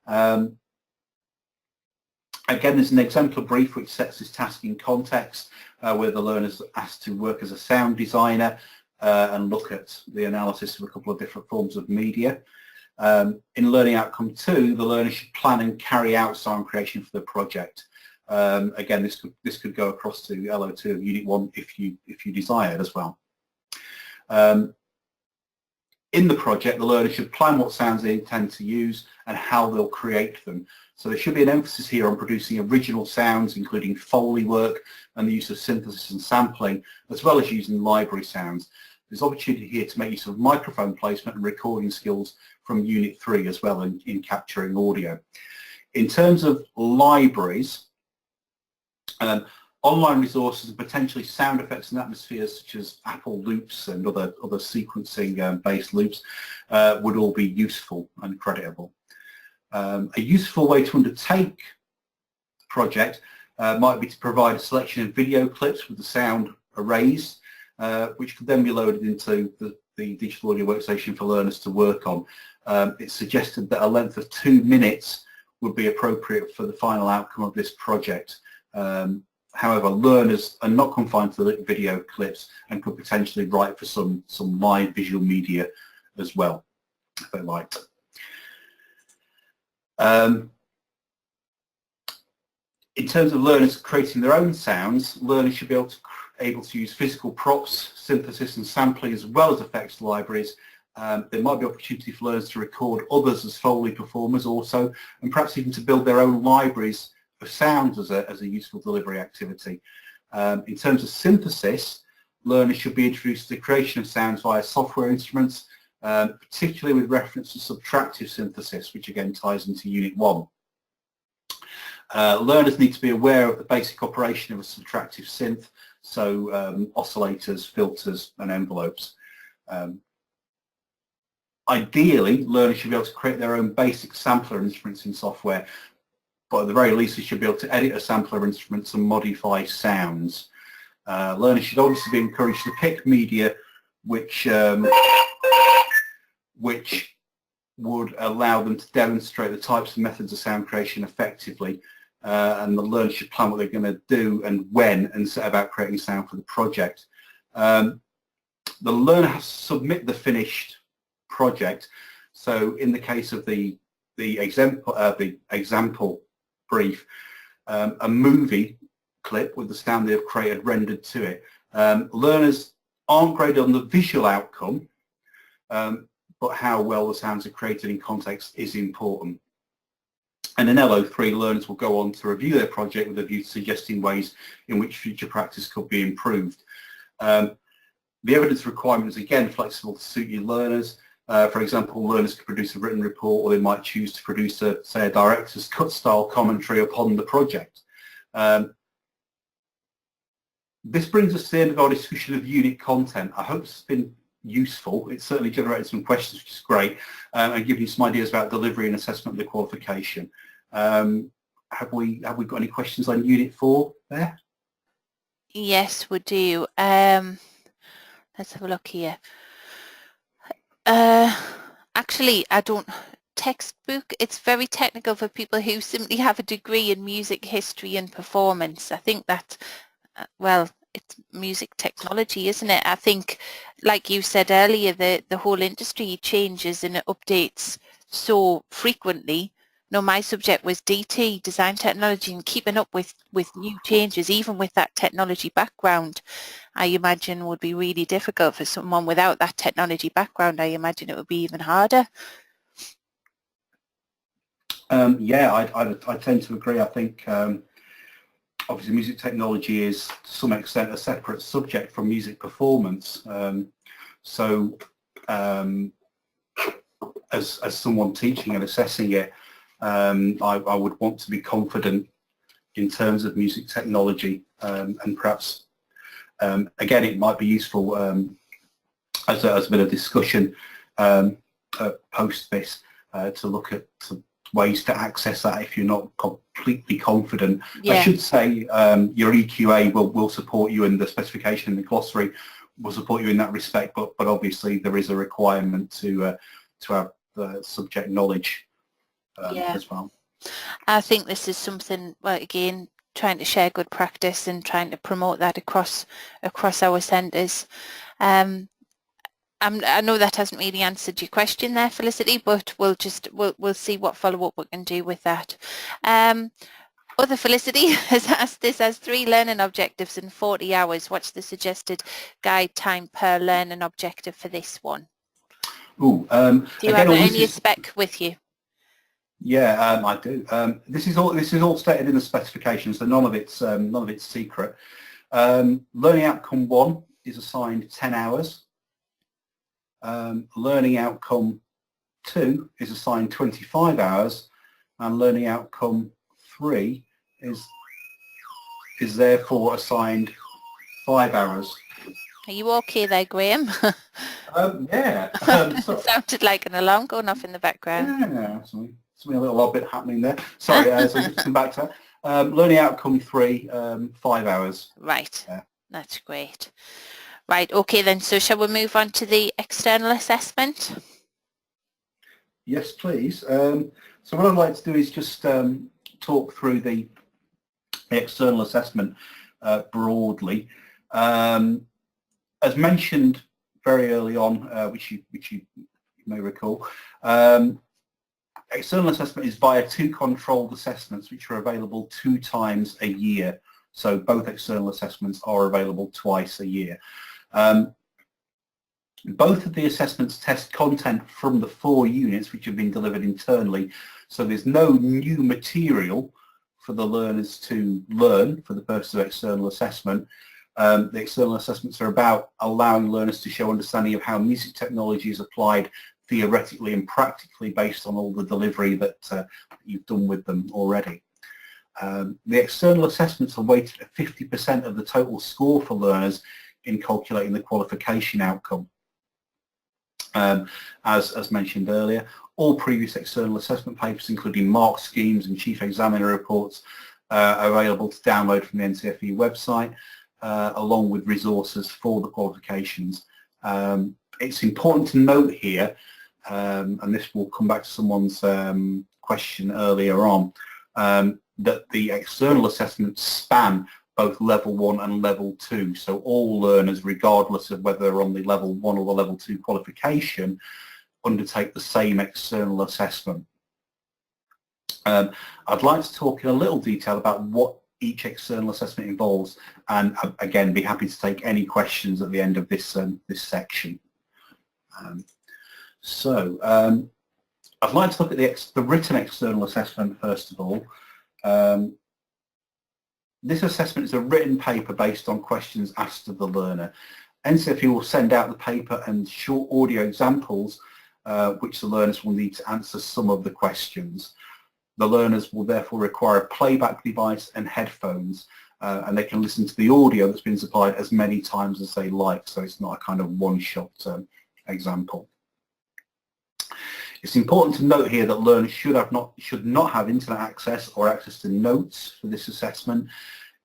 Again, there's an exemplar brief which sets this task in context, where the learner is asked to work as a sound designer and look at the analysis of a couple of different forms of media. In Learning Outcome 2, the learner should plan and carry out sound creation for the project. Again, this could go across to LO2 of Unit 1 if you desire as well. In the project, the learner should plan what sounds they intend to use and how they'll create them. So there should be an emphasis here on producing original sounds, including Foley work and the use of synthesis and sampling, as well as using library sounds. There's opportunity here to make use of microphone placement and recording skills from Unit 3 as well in capturing audio. In terms of libraries, online resources and potentially sound effects and atmospheres such as Apple loops and other sequencing based loops would all be useful and creditable. A useful way to undertake the project might be to provide a selection of video clips with the sound erased, which could then be loaded into the digital audio workstation for learners to work on. It's suggested that a length of 2 minutes would be appropriate for the final outcome of this project. However, learners are not confined to the video clips and could potentially write for some live visual media as well, if they liked. In terms of learners creating their own sounds, learners should be able to use physical props, synthesis and sampling as well as effects libraries. There might be opportunity for learners to record others as Foley performers also, and perhaps even to build their own libraries of sounds as a useful delivery activity. In terms of synthesis, learners should be introduced to the creation of sounds via software instruments, particularly with reference to subtractive synthesis, which again ties into Unit 1. Learners need to be aware of the basic operation of a subtractive synth, so oscillators, filters and envelopes. Ideally, learners should be able to create their own basic sampler instruments in software, but at the very least they should be able to edit a sampler instruments and modify sounds. Learners should obviously be encouraged to pick media which would allow them to demonstrate the types of methods of sound creation effectively, and the learner should plan what they're going to do and when and set about creating sound for the project. The learner has to submit the finished project, so in the case of the example brief, a movie clip with the sound they have created rendered to it. Learners aren't graded on the visual outcome, but how well the sounds are created in context is important. And in LO3, learners will go on to review their project with a view to suggesting ways in which future practice could be improved. The evidence requirement is again flexible to suit your learners. For example, learners could produce a written report, or they might choose to produce a director's cut style commentary upon the project. This brings us to the end of our discussion of unit content. I hope it's been useful. It's certainly generated some questions, which is great, and given you some ideas about delivery and assessment of the qualification. Have we got any questions on Unit 4 there? Yes, we do. Let's have a look here. Actually, I don't textbook. It's very technical for people who simply have a degree in music history and performance. I think that, well, it's music technology, isn't it? I think, like you said earlier, the whole industry changes and it updates so frequently. No, my subject was DT, design technology, and keeping up with new changes, even with that technology background, I imagine would be really difficult for someone without that technology background. I imagine it would be even harder. Yeah, I tend to agree. I think obviously music technology is to some extent a separate subject from music performance. As someone teaching and assessing it, I would want to be confident in terms of music technology, and perhaps again it might be useful as a bit of discussion post this to look at ways to access that if you're not completely confident. Yeah. I should say your EQA will support you, and the specification in the glossary will support you in that respect, but obviously there is a requirement to have the subject knowledge as well. I think this is something, well, again, trying to share good practice and trying to promote that across our centres. I know that hasn't really answered your question there, Felicity, but we'll see what follow-up we can do with that. Other Felicity has asked, this has 3 learning objectives in 40 hours. What's the suggested guide time per learning objective for this one? Ooh, do you have any spec with you? Yeah, I do. This is all stated in the specifications, so none of it's secret. Learning outcome 1 is assigned 10 hours. Learning outcome 2 is assigned 25 hours, and learning outcome 3 is therefore assigned 5 hours. Are you okay there, Graham? Yeah. Sounded like an alarm going off in the background. Yeah, something a little odd bit happening there. Sorry, so just come back to that. Learning outcome 3, 5 hours. Right, yeah. That's great. Right, okay then, so shall we move on to the external assessment? Yes, please. So what I'd like to do is just talk through the external assessment broadly. As mentioned very early on, which you may recall, External assessment is via 2 controlled assessments which are available 2 times a year. So both external assessments are available twice a year. Both of the assessments test content from the 4 units which have been delivered internally, so there's no new material for the learners to learn for the purpose of external assessment. The external assessments are about allowing learners to show understanding of how music technology is applied theoretically and practically based on all the delivery that you've done with them already. The external assessments are weighted at 50% of the total score for learners in calculating the qualification outcome. As mentioned earlier, all previous external assessment papers, including mark schemes and chief examiner reports, are available to download from the NCFE website, along with resources for the qualifications. It's important to note here, and this will come back to someone's question earlier on, that the external assessments span both level 1 and level 2. So all learners, regardless of whether they're on the level 1 or the level 2 qualification, undertake the same external assessment. I'd like to talk in a little detail about what each external assessment involves, and again be happy to take any questions at the end of this this section. I'd like to look at the written external assessment first of all. This assessment is a written paper based on questions asked of the learner. NCFE will send out the paper and short audio examples which the learners will need to answer some of the questions. The learners will therefore require a playback device and headphones, and they can listen to the audio that's been supplied as many times as they like, so it's not a kind of one-shot example. It's important to note here that learners should not have internet access or access to notes for this assessment.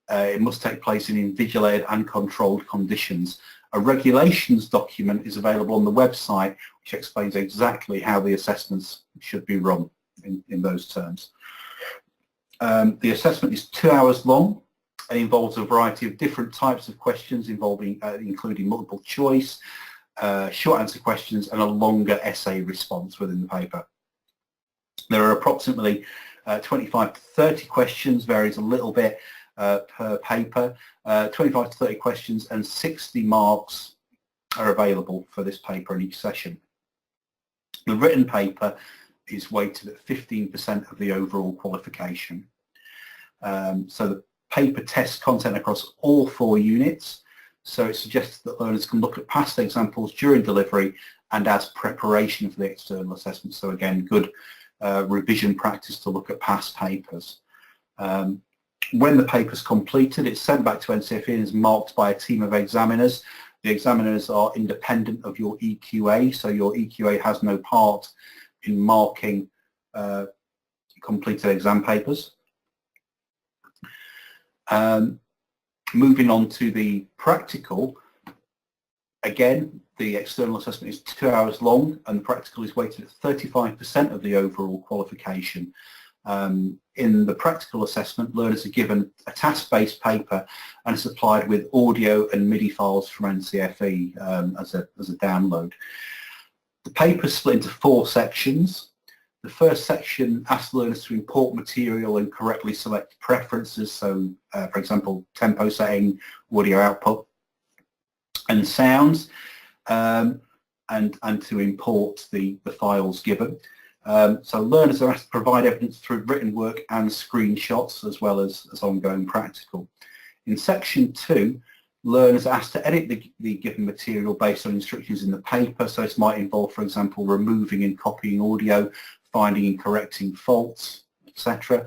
It must take place in invigilated and controlled conditions. A regulations document is available on the website which explains exactly how the assessments should be run in those terms. The assessment is 2 hours long and involves a variety of different types of questions including multiple choice, short answer questions and a longer essay response within the paper. There are approximately 25 to 30 questions, varies a little bit per paper, 25 to 30 questions and 60 marks are available for this paper in each session. The written paper is weighted at 15% of the overall qualification. So the paper tests content across all 4 units. So it suggests that learners can look at past examples during delivery and as preparation for the external assessment. So again, good revision practice to look at past papers. When the paper is completed, it's sent back to NCFE and is marked by a team of examiners. The examiners are independent of your EQA, so your EQA has no part in marking completed exam papers. Moving on to the practical, again, the external assessment is 2 hours long and the practical is weighted at 35% of the overall qualification. In the practical assessment, learners are given a task-based paper and is supplied with audio and MIDI files from NCFE as a download. The paper is split into 4 sections. The first section asks learners to import material and correctly select preferences, so for example tempo setting, audio output and sounds, and to import the files given. So learners are asked to provide evidence through written work and screenshots as well as ongoing practical. In section 2, learners are asked to edit the given material based on instructions in the paper, so this might involve, for example, removing and copying audio, finding and correcting faults, etc.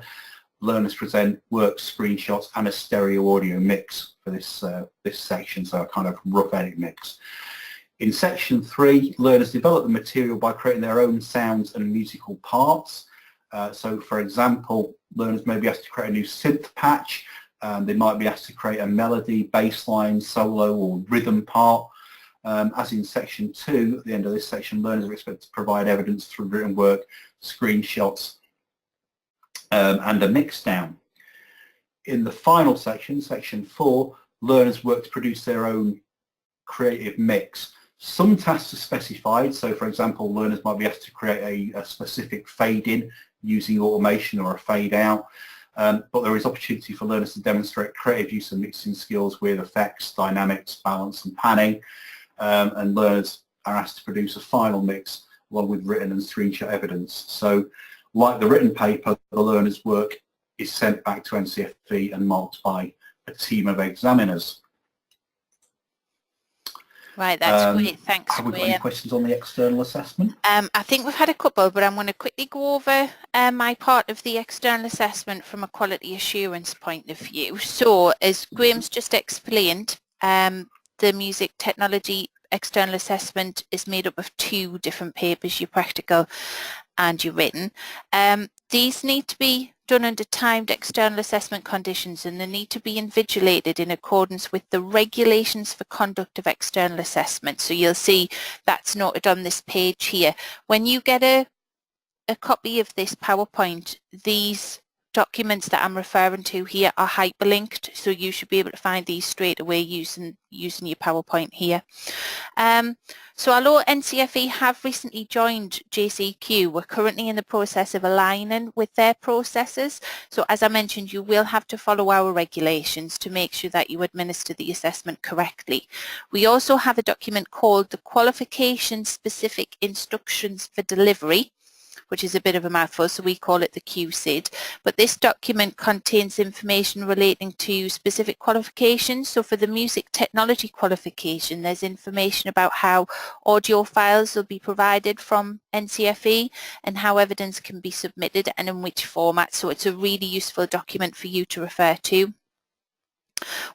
Learners present work screenshots and a stereo audio mix for this section, so a kind of rough edit mix. In section 3, learners develop the material by creating their own sounds and musical parts. So for example, learners may be asked to create a new synth patch, they might be asked to create a melody, bass line, solo or rhythm part. As in section 2, at the end of this section, learners are expected to provide evidence through written work, screenshots and a mix down. In the final section, section 4, learners work to produce their own creative mix. Some tasks are specified, so for example, learners might be asked to create a specific fade-in using automation or a fade-out, but there is opportunity for learners to demonstrate creative use of mixing skills with effects, dynamics, balance and panning, and learners are asked to produce a final mix along with written and screenshot evidence. So like the written paper, the learner's work is sent back to NCFE and marked by a team of examiners. Right, that's great. Thanks, Have we got any questions on the external assessment? I think we've had a couple, but I'm going to quickly go over my part of the external assessment from a quality assurance point of view. So, as Graham's just explained, the Muisc technology external assessment is made up of 2 different papers, your practical and your written. These need to be done under timed external assessment conditions, and they need to be invigilated in accordance with the regulations for conduct of external assessment. So you'll see that's noted on this page here. When you get a copy of this PowerPoint, these documents that I'm referring to here are hyperlinked, so you should be able to find these straight away using your PowerPoint here. So although NCFE have recently joined JCQ, we're currently in the process of aligning with their processes. So as I mentioned, you will have to follow our regulations to make sure that you administer the assessment correctly. We also have a document called the Qualification Specific Instructions for Delivery, which is a bit of a mouthful, so we call it the QSID. But this document contains information relating to specific qualifications. So for the music technology qualification, there's information about how audio files will be provided from NCFE and how evidence can be submitted and in which format. So it's a really useful document for you to refer to.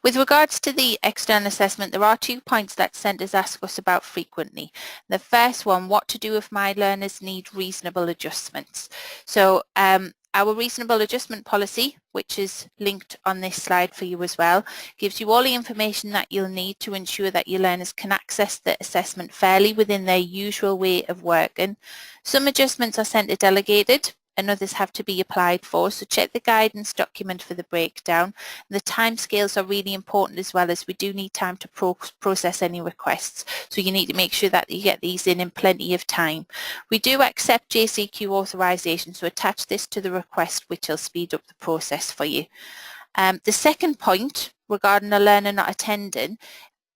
With regards to the external assessment, there are 2 points that centres ask us about frequently. The first one, what to do if my learners need reasonable adjustments. So our reasonable adjustment policy, which is linked on this slide for you as well, gives you all the information that you'll need to ensure that your learners can access the assessment fairly within their usual way of working. Some adjustments are centre delegated and others have to be applied for, so check the guidance document for the breakdown. The timescales are really important as well, as we do need time to process any requests, so you need to make sure that you get these in plenty of time. We do accept JCQ authorization, so attach this to the request, which will speed up the process for you. The second point regarding a learner not attending,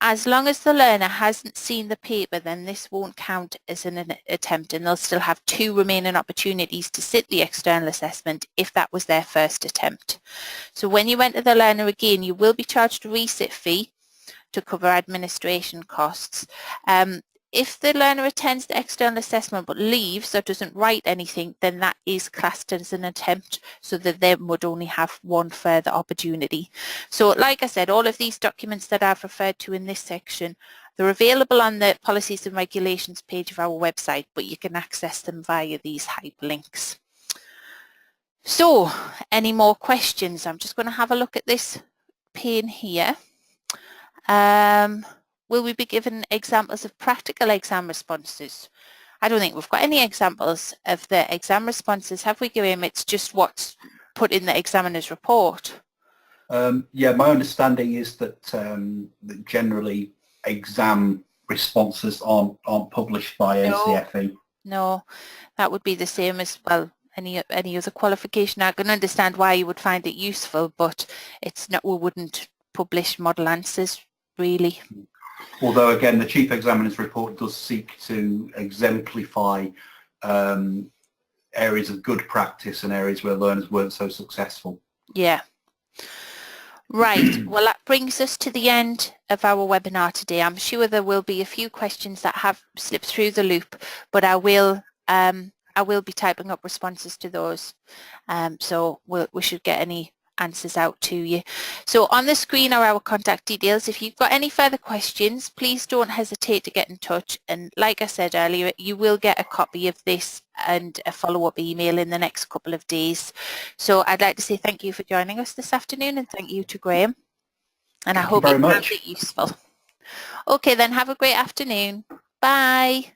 as long as the learner hasn't seen the paper, then this won't count as an attempt, and they'll still have 2 remaining opportunities to sit the external assessment if that was their first attempt. So when you enter the learner again, you will be charged a resit fee to cover administration costs. If the learner attends the external assessment but leaves or doesn't write anything, then that is classed as an attempt, so that they would only have 1 further opportunity. So like I said, all of these documents that I've referred to in this section, they're available on the policies and regulations page of our website, but you can access them via these hyperlinks. So any more questions? I'm just going to have a look at this pane here. Will we be given examples of practical exam responses? I don't think we've got any examples of the exam responses, have we, Graham? It's just what's put in the examiner's report. Yeah, my understanding is that, that generally exam responses aren't published by NCFE. No, that would be the same as, well, any other qualification. I can understand why you would find it useful, but it's not, we wouldn't publish model answers, really. Although again, the Chief Examiner's report does seek to exemplify areas of good practice and areas where learners weren't so successful. Yeah. Right, well that brings us to the end of our webinar today. I'm sure there will be a few questions that have slipped through the loop, but I will be typing up responses to those, so we should get any answers out to you. So on the screen are our contact details. If you've got any further questions, please don't hesitate to get in touch, and like I said earlier, you will get a copy of this and a follow-up email in the next couple of days. So I'd like to say thank you for joining us this afternoon, and thank you to Graham, and I hope you found it useful. Okay then, have a great afternoon. Bye.